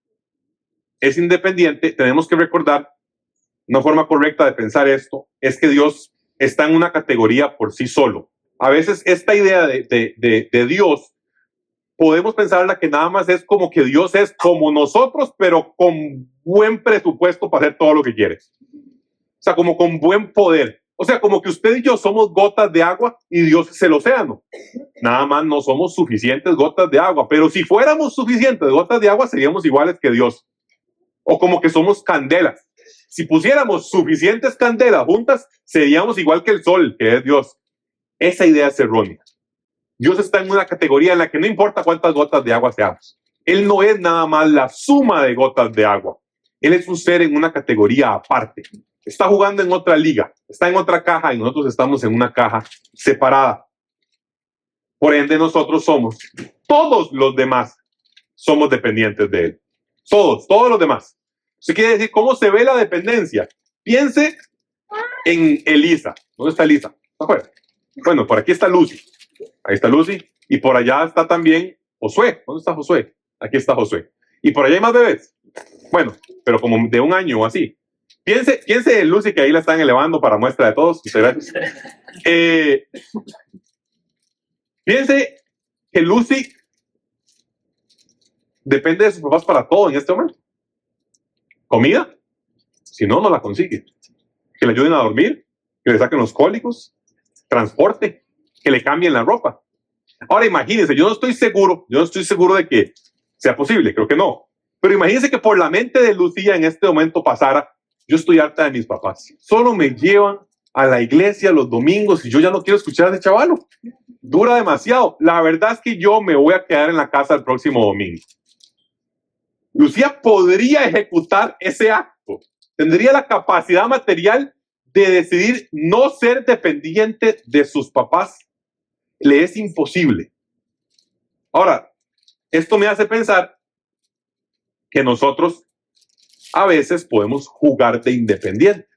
es independiente, tenemos que recordar, una forma correcta de pensar esto, es que Dios está en una categoría por sí solo. A veces esta idea de Dios podemos pensarla que nada más es como que Dios es como nosotros, pero con buen presupuesto para hacer todo lo que quiere. O sea, como con buen poder. O sea, como que usted y yo somos gotas de agua y Dios es el océano. Nada más no somos suficientes gotas de agua, pero si fuéramos suficientes gotas de agua seríamos iguales que Dios. O como que somos candelas. Si pusiéramos suficientes candelas juntas, seríamos igual que el sol, que es Dios. Esa idea es errónea. Dios está en una categoría en la que no importa cuántas gotas de agua seamos. Él no es nada más la suma de gotas de agua. Él es un ser en una categoría aparte. Está jugando en otra liga, está en otra caja y nosotros estamos en una caja separada. Por ende, nosotros somos, todos los demás somos dependientes de Él. Todos los demás. Eso quiere decir, ¿cómo se ve la dependencia? Piense en Elisa. ¿Dónde está Elisa? ¿Está afuera? Bueno, por aquí está Lucy. Ahí está Lucy. Y por allá está también Josué. ¿Dónde está Josué? Aquí está Josué. Y por allá hay más bebés. Bueno, pero como de un año o así. Piense en Lucy, que ahí la están elevando para muestra de todos. Muchas gracias. Piense que Lucy depende de sus papás para todo en este momento. Comida, si no, no la consigue. Que le ayuden a dormir, que le saquen los cólicos, transporte, que le cambien la ropa. Ahora imagínense, yo no estoy seguro de que sea posible, creo que no. Pero imagínense que por la mente de Lucía en este momento pasara, yo estoy harta de mis papás. Solo me llevan a la iglesia los domingos y yo ya no quiero escuchar a ese chavalo. Dura demasiado. La verdad es que yo me voy a quedar en la casa el próximo domingo. Lucía podría ejecutar ese acto. Tendría la capacidad material de decidir no ser dependiente de sus papás. Le es imposible. Ahora, esto me hace pensar que nosotros a veces podemos jugar de independientes.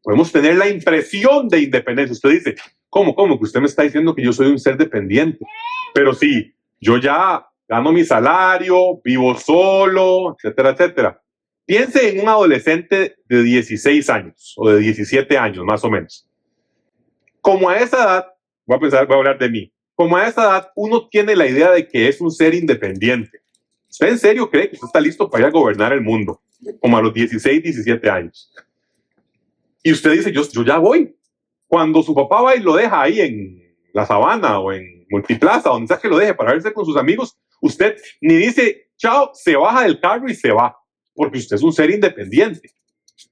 Podemos tener la impresión de independencia. Usted dice, ¿cómo? Que usted me está diciendo que yo soy un ser dependiente. Pero sí, yo ya gano mi salario, vivo solo, etcétera, etcétera. Piense en un adolescente de 16 años o de 17 años, más o menos. Como a esa edad, voy a hablar de mí. Como a esa edad, uno tiene la idea de que es un ser independiente. ¿Usted en serio cree que usted está listo para ir a gobernar el mundo? Como a los 16, 17 años. Y usted dice, yo ya voy. Cuando su papá va y lo deja ahí en la Sabana o en Multiplaza, donde sea que lo deje para verse con sus amigos, usted ni dice chao, se baja del carro y se va, porque usted es un ser independiente.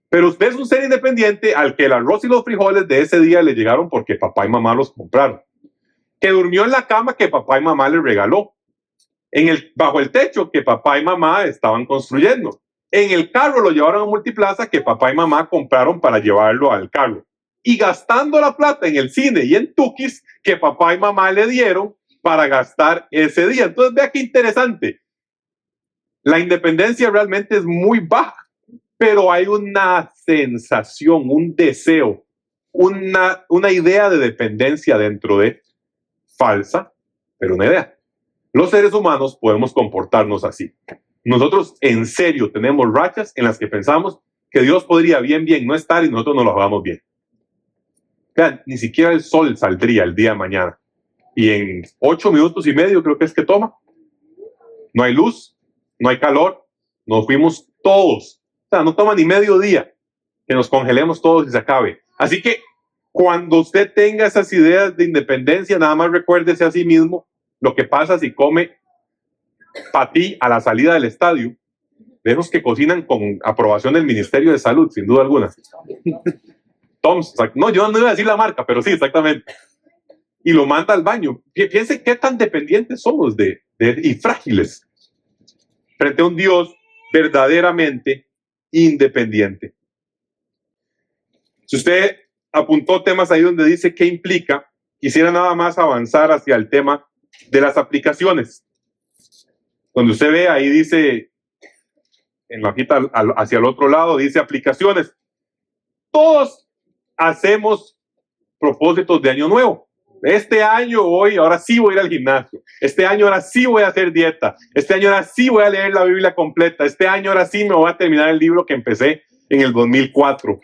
Pero usted es un ser independiente al que el arroz y los frijoles de ese día le llegaron porque papá y mamá los compraron. Que durmió en la cama que papá y mamá le regaló. Bajo el techo que papá y mamá estaban construyendo. En el carro lo llevaron a Multiplaza que papá y mamá compraron para llevarlo al carro. Y gastando la plata en el cine y en Tukis que papá y mamá le dieron para gastar ese día. Entonces, vea qué interesante. La independencia realmente es muy baja, pero hay una sensación, un deseo, una idea de dependencia dentro de falsa, pero una idea. Los seres humanos podemos comportarnos así. Nosotros en serio tenemos rachas en las que pensamos que Dios podría bien no estar y nosotros no lo hagamos bien. Vean, ni siquiera el sol saldría el día de mañana. Y en 8 minutos y medio creo que es que toma. No hay luz, no hay calor, nos fuimos todos. O sea, no toma ni medio día que nos congelemos todos y se acabe. Así que cuando usted tenga esas ideas de independencia, nada más recuérdese a sí mismo lo que pasa si come patí a la salida del estadio, de esos que cocinan con aprobación del Ministerio de Salud, sin duda alguna. Tom's, no, yo no iba a decir la marca, pero sí, exactamente. Y lo manda al baño. Piense qué tan dependientes somos y frágiles frente a un Dios verdaderamente independiente. Si usted apuntó temas ahí donde dice qué implica, quisiera nada más avanzar hacia el tema de las aplicaciones. Donde usted ve ahí dice, en la hojita hacia el otro lado, dice aplicaciones. Todos hacemos propósitos de año nuevo. Este año ahora sí voy a ir al gimnasio. Este año ahora sí voy a hacer dieta. Este año ahora sí voy a leer la Biblia completa. Este año ahora sí me voy a terminar el libro que empecé en el 2004.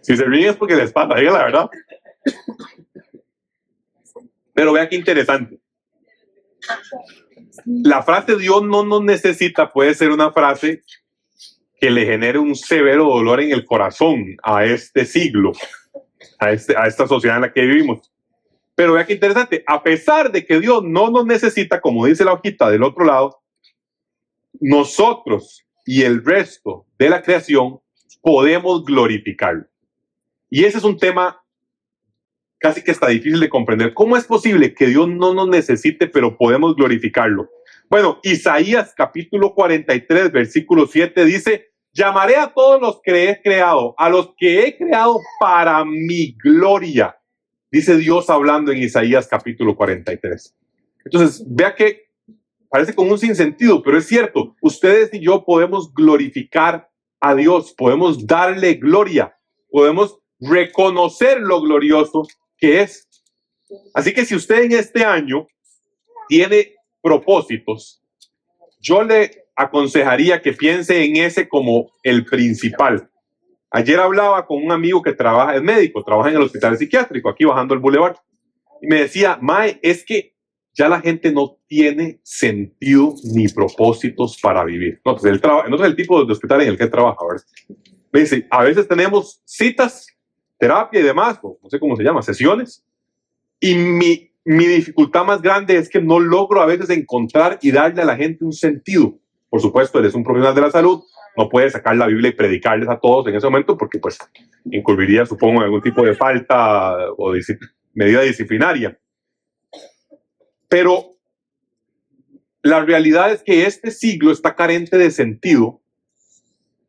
Si se ríen es porque les pasa, diga la verdad. Pero vea qué interesante. La frase Dios no nos necesita puede ser una frase que le genere un severo dolor en el corazón a este siglo, a esta sociedad en la que vivimos. Pero vea qué interesante, a pesar de que Dios no nos necesita, como dice la hojita del otro lado, nosotros y el resto de la creación podemos glorificarlo. Y ese es un tema casi que está difícil de comprender. ¿Cómo es posible que Dios no nos necesite, pero podemos glorificarlo? Bueno, Isaías capítulo 43, versículo 7 dice: llamaré a todos los que he creado, a los que he creado para mi gloria. Dice Dios hablando en Isaías capítulo 43. Entonces, vea que parece como un sinsentido, pero es cierto. Ustedes y yo podemos glorificar a Dios, podemos darle gloria, podemos reconocer lo glorioso que es. Así que si usted en este año tiene propósitos, yo le aconsejaría que piense en ese como el principal. Ayer hablaba con un amigo que es médico, trabaja en el hospital psiquiátrico, aquí bajando el bulevar, y me decía: Mae, es que ya la gente no tiene sentido ni propósitos para vivir. No, pues no es el tipo de hospital en el que él trabaja, ¿verdad? Me dice: a veces tenemos citas, terapia y demás, no sé cómo se llama, sesiones, y mi dificultad más grande es que no logro a veces encontrar y darle a la gente un sentido. Por supuesto, él es un profesional de la salud, no puede sacar la Biblia y predicarles a todos en ese momento porque pues incurriría, supongo, en algún tipo de falta o medida disciplinaria. Pero la realidad es que este siglo está carente de sentido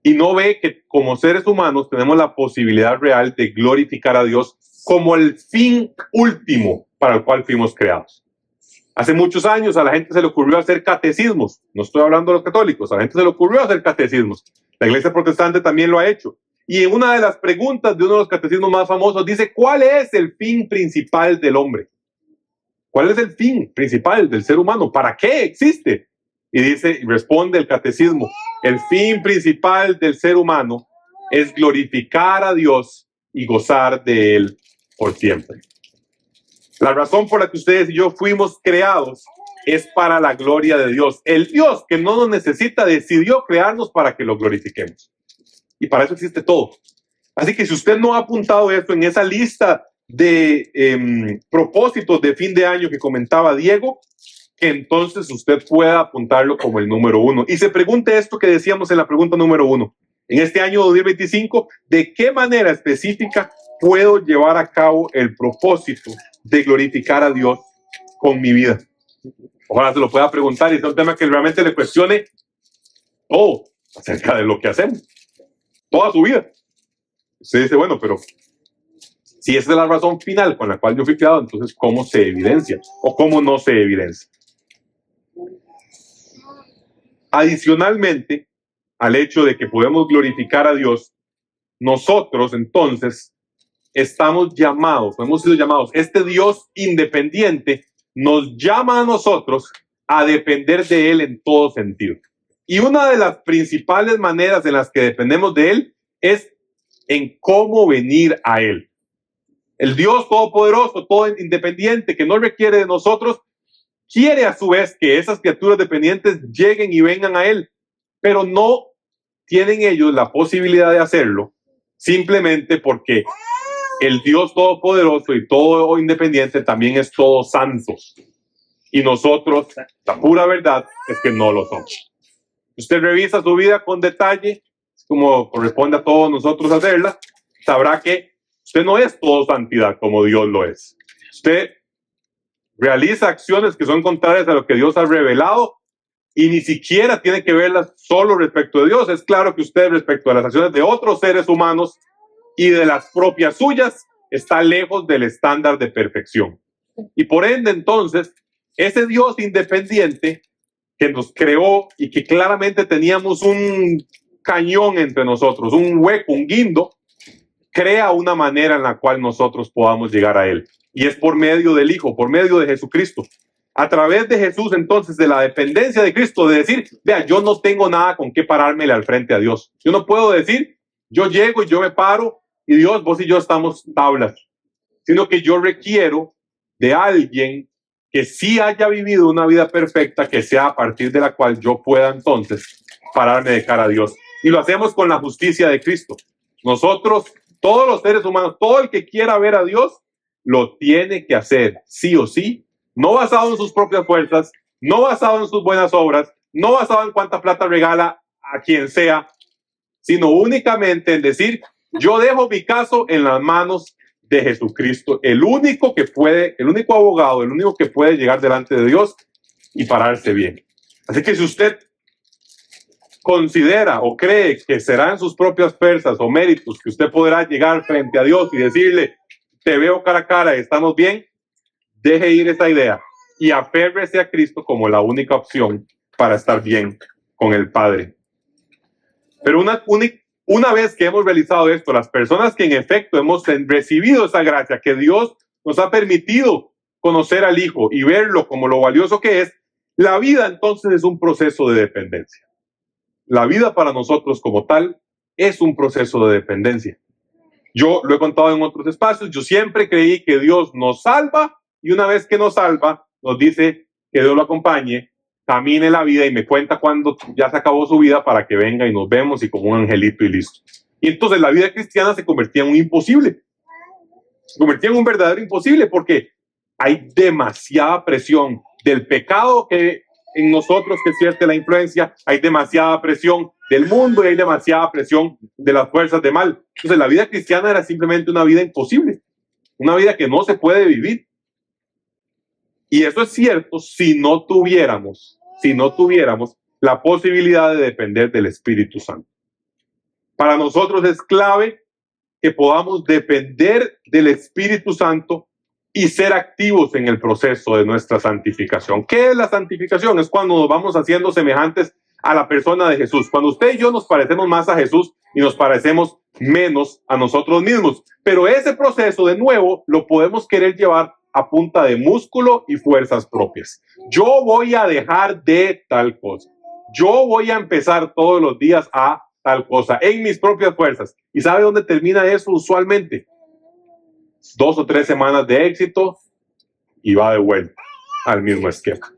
y no ve que como seres humanos tenemos la posibilidad real de glorificar a Dios como el fin último para el cual fuimos creados. Hace muchos años a la gente se le ocurrió hacer catecismos. No estoy hablando de los católicos, a la gente se le ocurrió hacer catecismos. La iglesia protestante también lo ha hecho. Y en una de las preguntas de uno de los catecismos más famosos dice: ¿cuál es el fin principal del hombre? ¿Cuál es el fin principal del ser humano? ¿Para qué existe? Y responde el catecismo: el fin principal del ser humano es glorificar a Dios y gozar de Él por siempre. La razón por la que ustedes y yo fuimos creados es para la gloria de Dios. El Dios que no nos necesita decidió crearnos para que lo glorifiquemos. Y para eso existe todo. Así que si usted no ha apuntado esto en esa lista de propósitos de fin de año que comentaba Diego, que entonces usted pueda apuntarlo como el número 1. Y se pregunte esto que decíamos en la pregunta número 1. En este año 2025, ¿de qué manera específica puedo llevar a cabo el propósito de glorificar a Dios con mi vida? Ojalá se lo pueda preguntar y sea un tema que realmente le cuestione todo acerca de lo que hacemos, toda su vida. Usted dice: bueno, pero si esa es la razón final con la cual yo fui creado, entonces ¿cómo se evidencia o cómo no se evidencia? Adicionalmente al hecho de que podemos glorificar a Dios, nosotros entonces hemos sido llamados, este Dios independiente nos llama a nosotros a depender de Él en todo sentido. Y una de las principales maneras en las que dependemos de Él es en cómo venir a Él. El Dios todopoderoso, todo independiente, que no requiere de nosotros, quiere a su vez que esas criaturas dependientes lleguen y vengan a Él, pero no tienen ellos la posibilidad de hacerlo simplemente porque el Dios todopoderoso y todo independiente también es todo santo. Y nosotros, la pura verdad es que no lo somos. Usted revisa su vida con detalle, como corresponde a todos nosotros hacerla, sabrá que usted no es todo santidad como Dios lo es. Usted realiza acciones que son contrarias a lo que Dios ha revelado y ni siquiera tiene que verlas solo respecto de Dios. Es claro que usted, respecto a las acciones de otros seres humanos y de las propias suyas, está lejos del estándar de perfección. Y por ende, entonces, ese Dios independiente que nos creó y que claramente teníamos un cañón entre nosotros, un hueco, un guindo, crea una manera en la cual nosotros podamos llegar a Él. Y es por medio del Hijo, por medio de Jesucristo. A través de Jesús, entonces, de la dependencia de Cristo, de decir: vea, yo no tengo nada con qué parármele al frente a Dios. Yo no puedo decir: yo llego y yo me paro y Dios, vos y yo estamos tablas. Sino que yo requiero de alguien que sí haya vivido una vida perfecta, que sea a partir de la cual yo pueda entonces pararme de cara a Dios. Y lo hacemos con la justicia de Cristo. Nosotros, todos los seres humanos, todo el que quiera ver a Dios, lo tiene que hacer sí o sí, no basado en sus propias fuerzas, no basado en sus buenas obras, no basado en cuánta plata regala a quien sea, sino únicamente en decir, yo dejo mi caso en las manos de Jesucristo, el único abogado, el único que puede llegar delante de Dios y pararse bien. Así que si usted considera o cree que será en sus propias fuerzas o méritos que usted podrá llegar frente a Dios y decirle, te veo cara a cara y estamos bien, deje ir esa idea y aférrese a Cristo como la única opción para estar bien con el Padre. Pero una vez que hemos realizado esto, las personas que en efecto hemos recibido esa gracia, que Dios nos ha permitido conocer al Hijo y verlo como lo valioso que es, la vida entonces es un proceso de dependencia. La vida para nosotros como tal es un proceso de dependencia. Yo lo he contado en otros espacios, yo siempre creí que Dios nos salva y una vez que nos salva, nos dice que Dios lo acompañe, camine la vida y me cuenta cuando ya se acabó su vida para que venga y nos vemos y como un angelito y listo. Y entonces la vida cristiana se convertía en un imposible. Se convertía en un verdadero imposible porque hay demasiada presión del pecado que en nosotros que siente la influencia, hay demasiada presión del mundo y hay demasiada presión de las fuerzas de mal. Entonces la vida cristiana era simplemente una vida imposible, una vida que no se puede vivir. Y eso es cierto si no tuviéramos la posibilidad de depender del Espíritu Santo. Para nosotros es clave que podamos depender del Espíritu Santo y ser activos en el proceso de nuestra santificación. ¿Qué es la santificación? Es cuando nos vamos haciendo semejantes a la persona de Jesús. Cuando usted y yo nos parecemos más a Jesús y nos parecemos menos a nosotros mismos. Pero ese proceso, de nuevo, lo podemos querer llevar a punta de músculo y fuerzas propias. Yo voy a dejar de tal cosa. Yo voy a empezar todos los días a tal cosa en mis propias fuerzas. ¿Y sabe dónde termina eso usualmente? 2 o 3 semanas de éxito y va de vuelta al mismo esquema.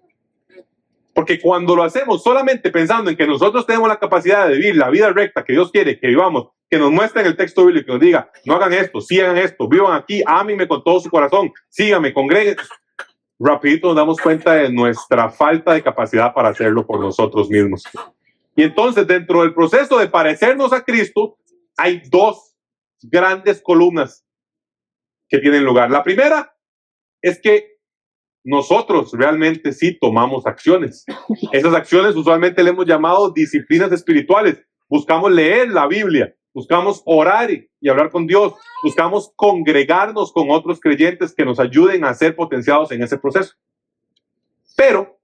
Porque cuando lo hacemos solamente pensando en que nosotros tenemos la capacidad de vivir la vida recta que Dios quiere que vivamos, que nos muestre en el texto bíblico, que nos diga, no hagan esto, sí hagan esto, vivan aquí, ámenme con todo su corazón, síganme, congreguen. Rapidito nos damos cuenta de nuestra falta de capacidad para hacerlo por nosotros mismos. Y entonces, dentro del proceso de parecernos a Cristo, hay 2 grandes columnas que tienen lugar. La primera es que nosotros realmente sí tomamos acciones. Esas acciones usualmente le hemos llamado disciplinas espirituales. Buscamos leer la Biblia, buscamos orar y hablar con Dios, buscamos congregarnos con otros creyentes que nos ayuden a ser potenciados en ese proceso. Pero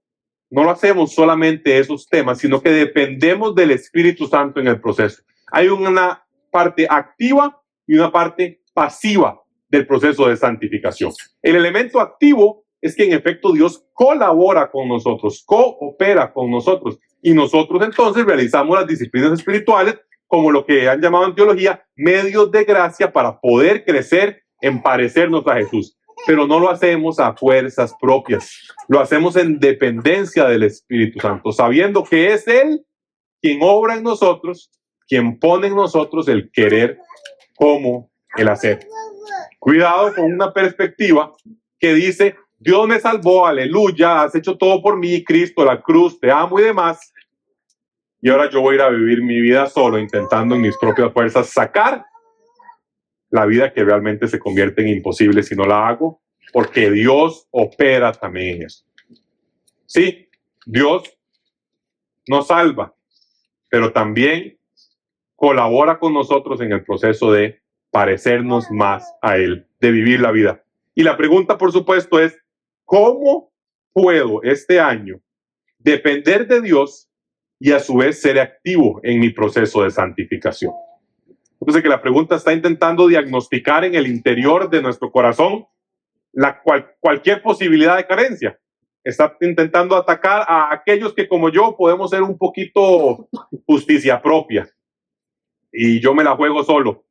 no lo hacemos solamente esos temas, sino que dependemos del Espíritu Santo en el proceso. Hay una parte activa y una parte pasiva del proceso de santificación. El elemento activo es que en efecto Dios colabora con nosotros, coopera con nosotros y nosotros entonces realizamos las disciplinas espirituales como lo que han llamado en teología medios de gracia para poder crecer en parecernos a Jesús. Pero no lo hacemos a fuerzas propias, lo hacemos en dependencia del Espíritu Santo, sabiendo que es Él quien obra en nosotros, quien pone en nosotros el querer como el hacer. Cuidado con una perspectiva que dice, Dios me salvó, aleluya, has hecho todo por mí, Cristo, la cruz, te amo y demás. Y ahora yo voy a ir a vivir mi vida solo, intentando en mis propias fuerzas sacar la vida que realmente se convierte en imposible si no la hago, porque Dios opera también en eso. Sí, Dios nos salva, pero también colabora con nosotros en el proceso de parecernos más a Él, de vivir la vida. Y la pregunta, por supuesto, es, ¿cómo puedo este año depender de Dios y a su vez ser activo en mi proceso de santificación? Entonces, que la pregunta está intentando diagnosticar en el interior de nuestro corazón cualquier posibilidad de carencia. Está intentando atacar a aquellos que, como yo, podemos ser un poquito justicia propia. Y yo me la juego solo.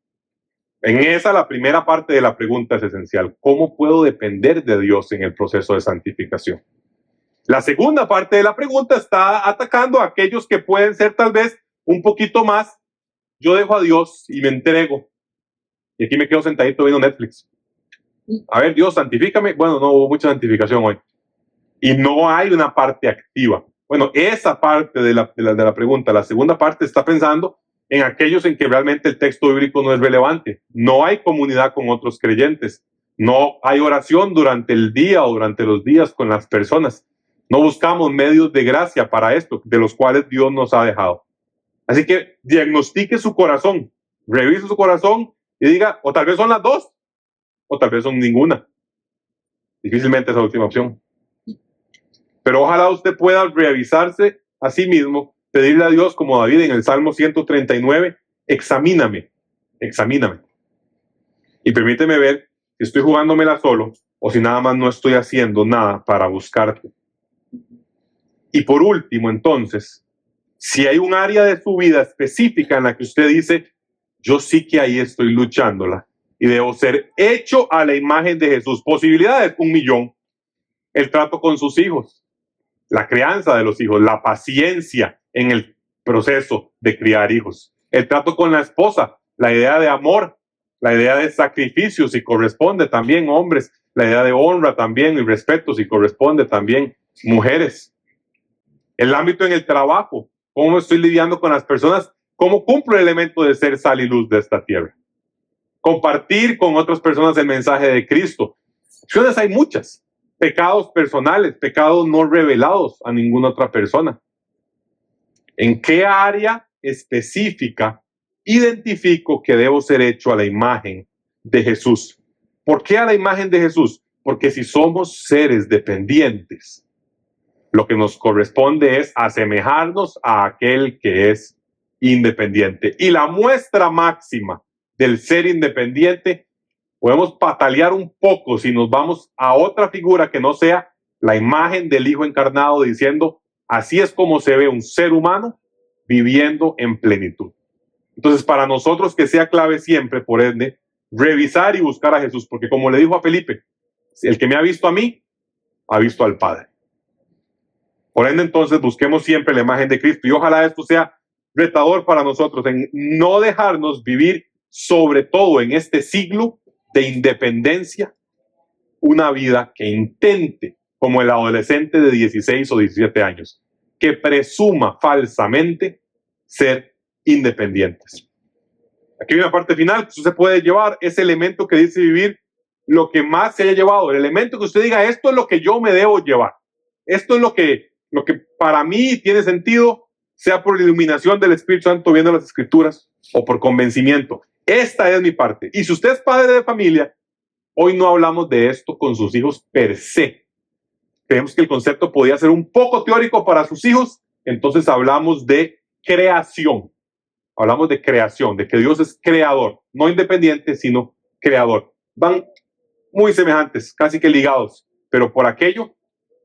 En esa, la primera parte de la pregunta es esencial. ¿Cómo puedo depender de Dios en el proceso de santificación? La segunda parte de la pregunta está atacando a aquellos que pueden ser tal vez un poquito más. Yo dejo a Dios y me entrego. Y aquí me quedo sentadito viendo Netflix. A ver, Dios, santifícame. Bueno, no hubo mucha santificación hoy. Y no hay una parte activa. Bueno, esa parte de la pregunta, la segunda parte está pensando en aquellos en que realmente el texto bíblico no es relevante. No hay comunidad con otros creyentes. No hay oración durante el día o durante los días con las personas. No buscamos medios de gracia para esto, de los cuales Dios nos ha dejado. Así que diagnostique su corazón, revise su corazón y diga, o tal vez son las dos, o tal vez son ninguna. Difícilmente es la última opción. Pero ojalá usted pueda revisarse a sí mismo, pedirle a Dios, como David en el Salmo 139, examíname. Y permíteme ver si estoy jugándomela solo o si nada más no estoy haciendo nada para buscarte. Y por último, entonces, si hay un área de su vida específica en la que usted dice, yo sí que ahí estoy luchándola y debo ser hecho a la imagen de Jesús. Posibilidades, 1,000,000. El trato con sus hijos, la crianza de los hijos, la paciencia en el proceso de criar hijos, el trato con la esposa, la idea de amor, la idea de sacrificio si corresponde también, hombres, la idea de honra también y respeto si corresponde también, mujeres. El ámbito en el trabajo, cómo estoy lidiando con las personas, cómo cumplo el elemento de ser sal y luz de esta tierra. Compartir con otras personas el mensaje de Cristo. Opciones hay muchas. Pecados personales, pecados no revelados a ninguna otra persona. ¿En qué área específica identifico que debo ser hecho a la imagen de Jesús? ¿Por qué a la imagen de Jesús? Porque si somos seres dependientes, lo que nos corresponde es asemejarnos a aquel que es independiente. Y la muestra máxima del ser independiente, podemos patalear un poco si nos vamos a otra figura que no sea la imagen del Hijo encarnado diciendo, así es como se ve un ser humano viviendo en plenitud. Entonces, para nosotros que sea clave siempre, por ende, revisar y buscar a Jesús, porque como le dijo a Felipe, el que me ha visto a mí, ha visto al Padre. Por ende, entonces, busquemos siempre la imagen de Cristo y ojalá esto sea retador para nosotros en no dejarnos vivir, sobre todo en este siglo de independencia, una vida que intente, como el adolescente de 16 o 17 años, que presuma falsamente ser independientes. Aquí hay una parte final que usted puede llevar, ese elemento que dice vivir lo que más se haya llevado, el elemento que usted diga, esto es lo que yo me debo llevar, esto es lo que para mí tiene sentido, sea por la iluminación del Espíritu Santo viendo las Escrituras o por convencimiento. Esta es mi parte. Y si usted es padre de familia, hoy no hablamos de esto con sus hijos per se. Creemos que el concepto podía ser un poco teórico para sus hijos, entonces hablamos de creación. Hablamos de creación, de que Dios es creador, no independiente, sino creador. Van muy semejantes, casi que ligados, pero por aquello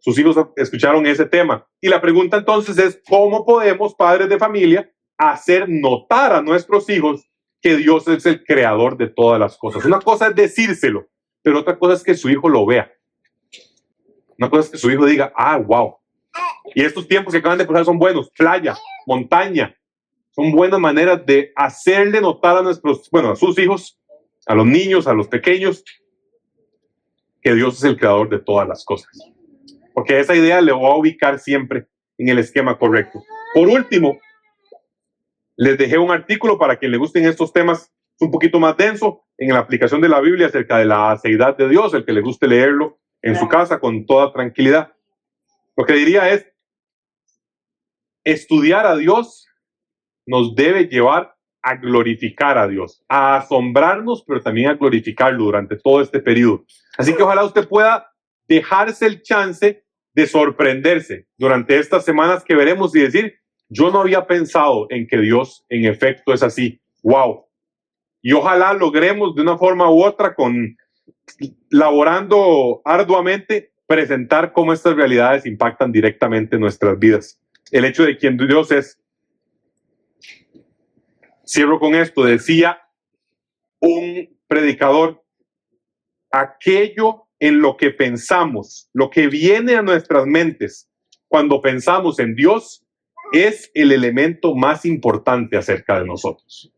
sus hijos escucharon ese tema. Y la pregunta entonces es, ¿cómo podemos, padres de familia, hacer notar a nuestros hijos que Dios es el creador de todas las cosas? Una cosa es decírselo, pero otra cosa es que su hijo lo vea. Una cosa es que su hijo diga, ah, wow. Y estos tiempos que acaban de pasar son buenos. Playa, montaña, son buenas maneras de hacerle notar a a sus hijos, a los niños, a los pequeños, que Dios es el creador de todas las cosas. Porque esa idea le va a ubicar siempre en el esquema correcto. Por último, les dejé un artículo para quien le gusten estos temas un poquito más denso en la aplicación de la Biblia acerca de la aceidad de Dios, el que le guste leerlo en su casa con toda tranquilidad. Lo que diría es, estudiar a Dios nos debe llevar a glorificar a Dios, a asombrarnos, pero también a glorificarlo durante todo este periodo. Así que ojalá usted pueda dejarse el chance de sorprenderse durante estas semanas que veremos y decir, yo no había pensado en que Dios en efecto es así. ¡Wow! Y ojalá logremos de una forma u otra, laborando arduamente, presentar cómo estas realidades impactan directamente nuestras vidas. El hecho de quién Dios es. Cierro con esto. Decía un predicador, aquello en lo que pensamos, lo que viene a nuestras mentes cuando pensamos en Dios, es el elemento más importante acerca de nosotros.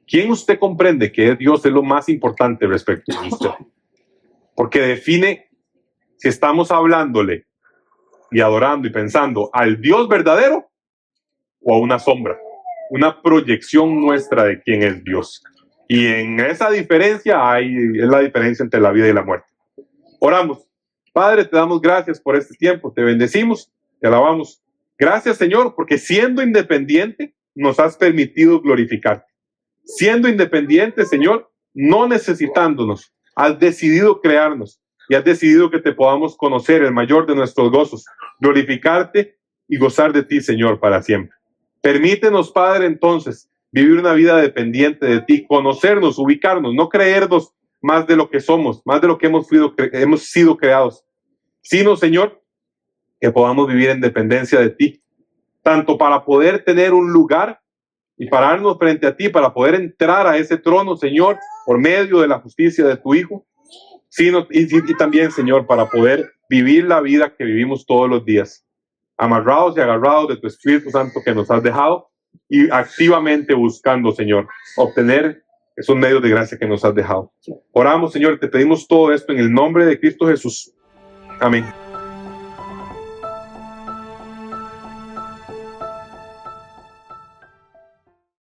¿Quién usted comprende que Dios es lo más importante respecto a usted? Porque define si estamos hablándole y adorando y pensando al Dios verdadero o a una sombra, una proyección nuestra de quién es Dios. Y en esa diferencia es la diferencia entre la vida y la muerte. Oramos. Padre, te damos gracias por este tiempo, te bendecimos, te alabamos. Gracias, Señor, porque siendo independiente nos has permitido glorificarte. Siendo independiente, Señor, no necesitándonos, has decidido crearnos y has decidido que te podamos conocer, el mayor de nuestros gozos, glorificarte y gozar de ti, Señor, para siempre. Permítenos, Padre, entonces, vivir una vida dependiente de ti, conocernos, ubicarnos, no creernos más de lo que somos, más de lo que hemos sido creados, sino, Señor, que podamos vivir en dependencia de ti, tanto para poder tener un lugar y pararnos frente a ti, para poder entrar a ese trono, Señor, por medio de la justicia de tu Hijo, sino, y también, Señor, para poder vivir la vida que vivimos todos los días, amarrados y agarrados de tu Espíritu Santo que nos has dejado y activamente buscando, Señor, obtener esos medios de gracia que nos has dejado. Oramos, Señor, te pedimos todo esto en el nombre de Cristo Jesús. Amén.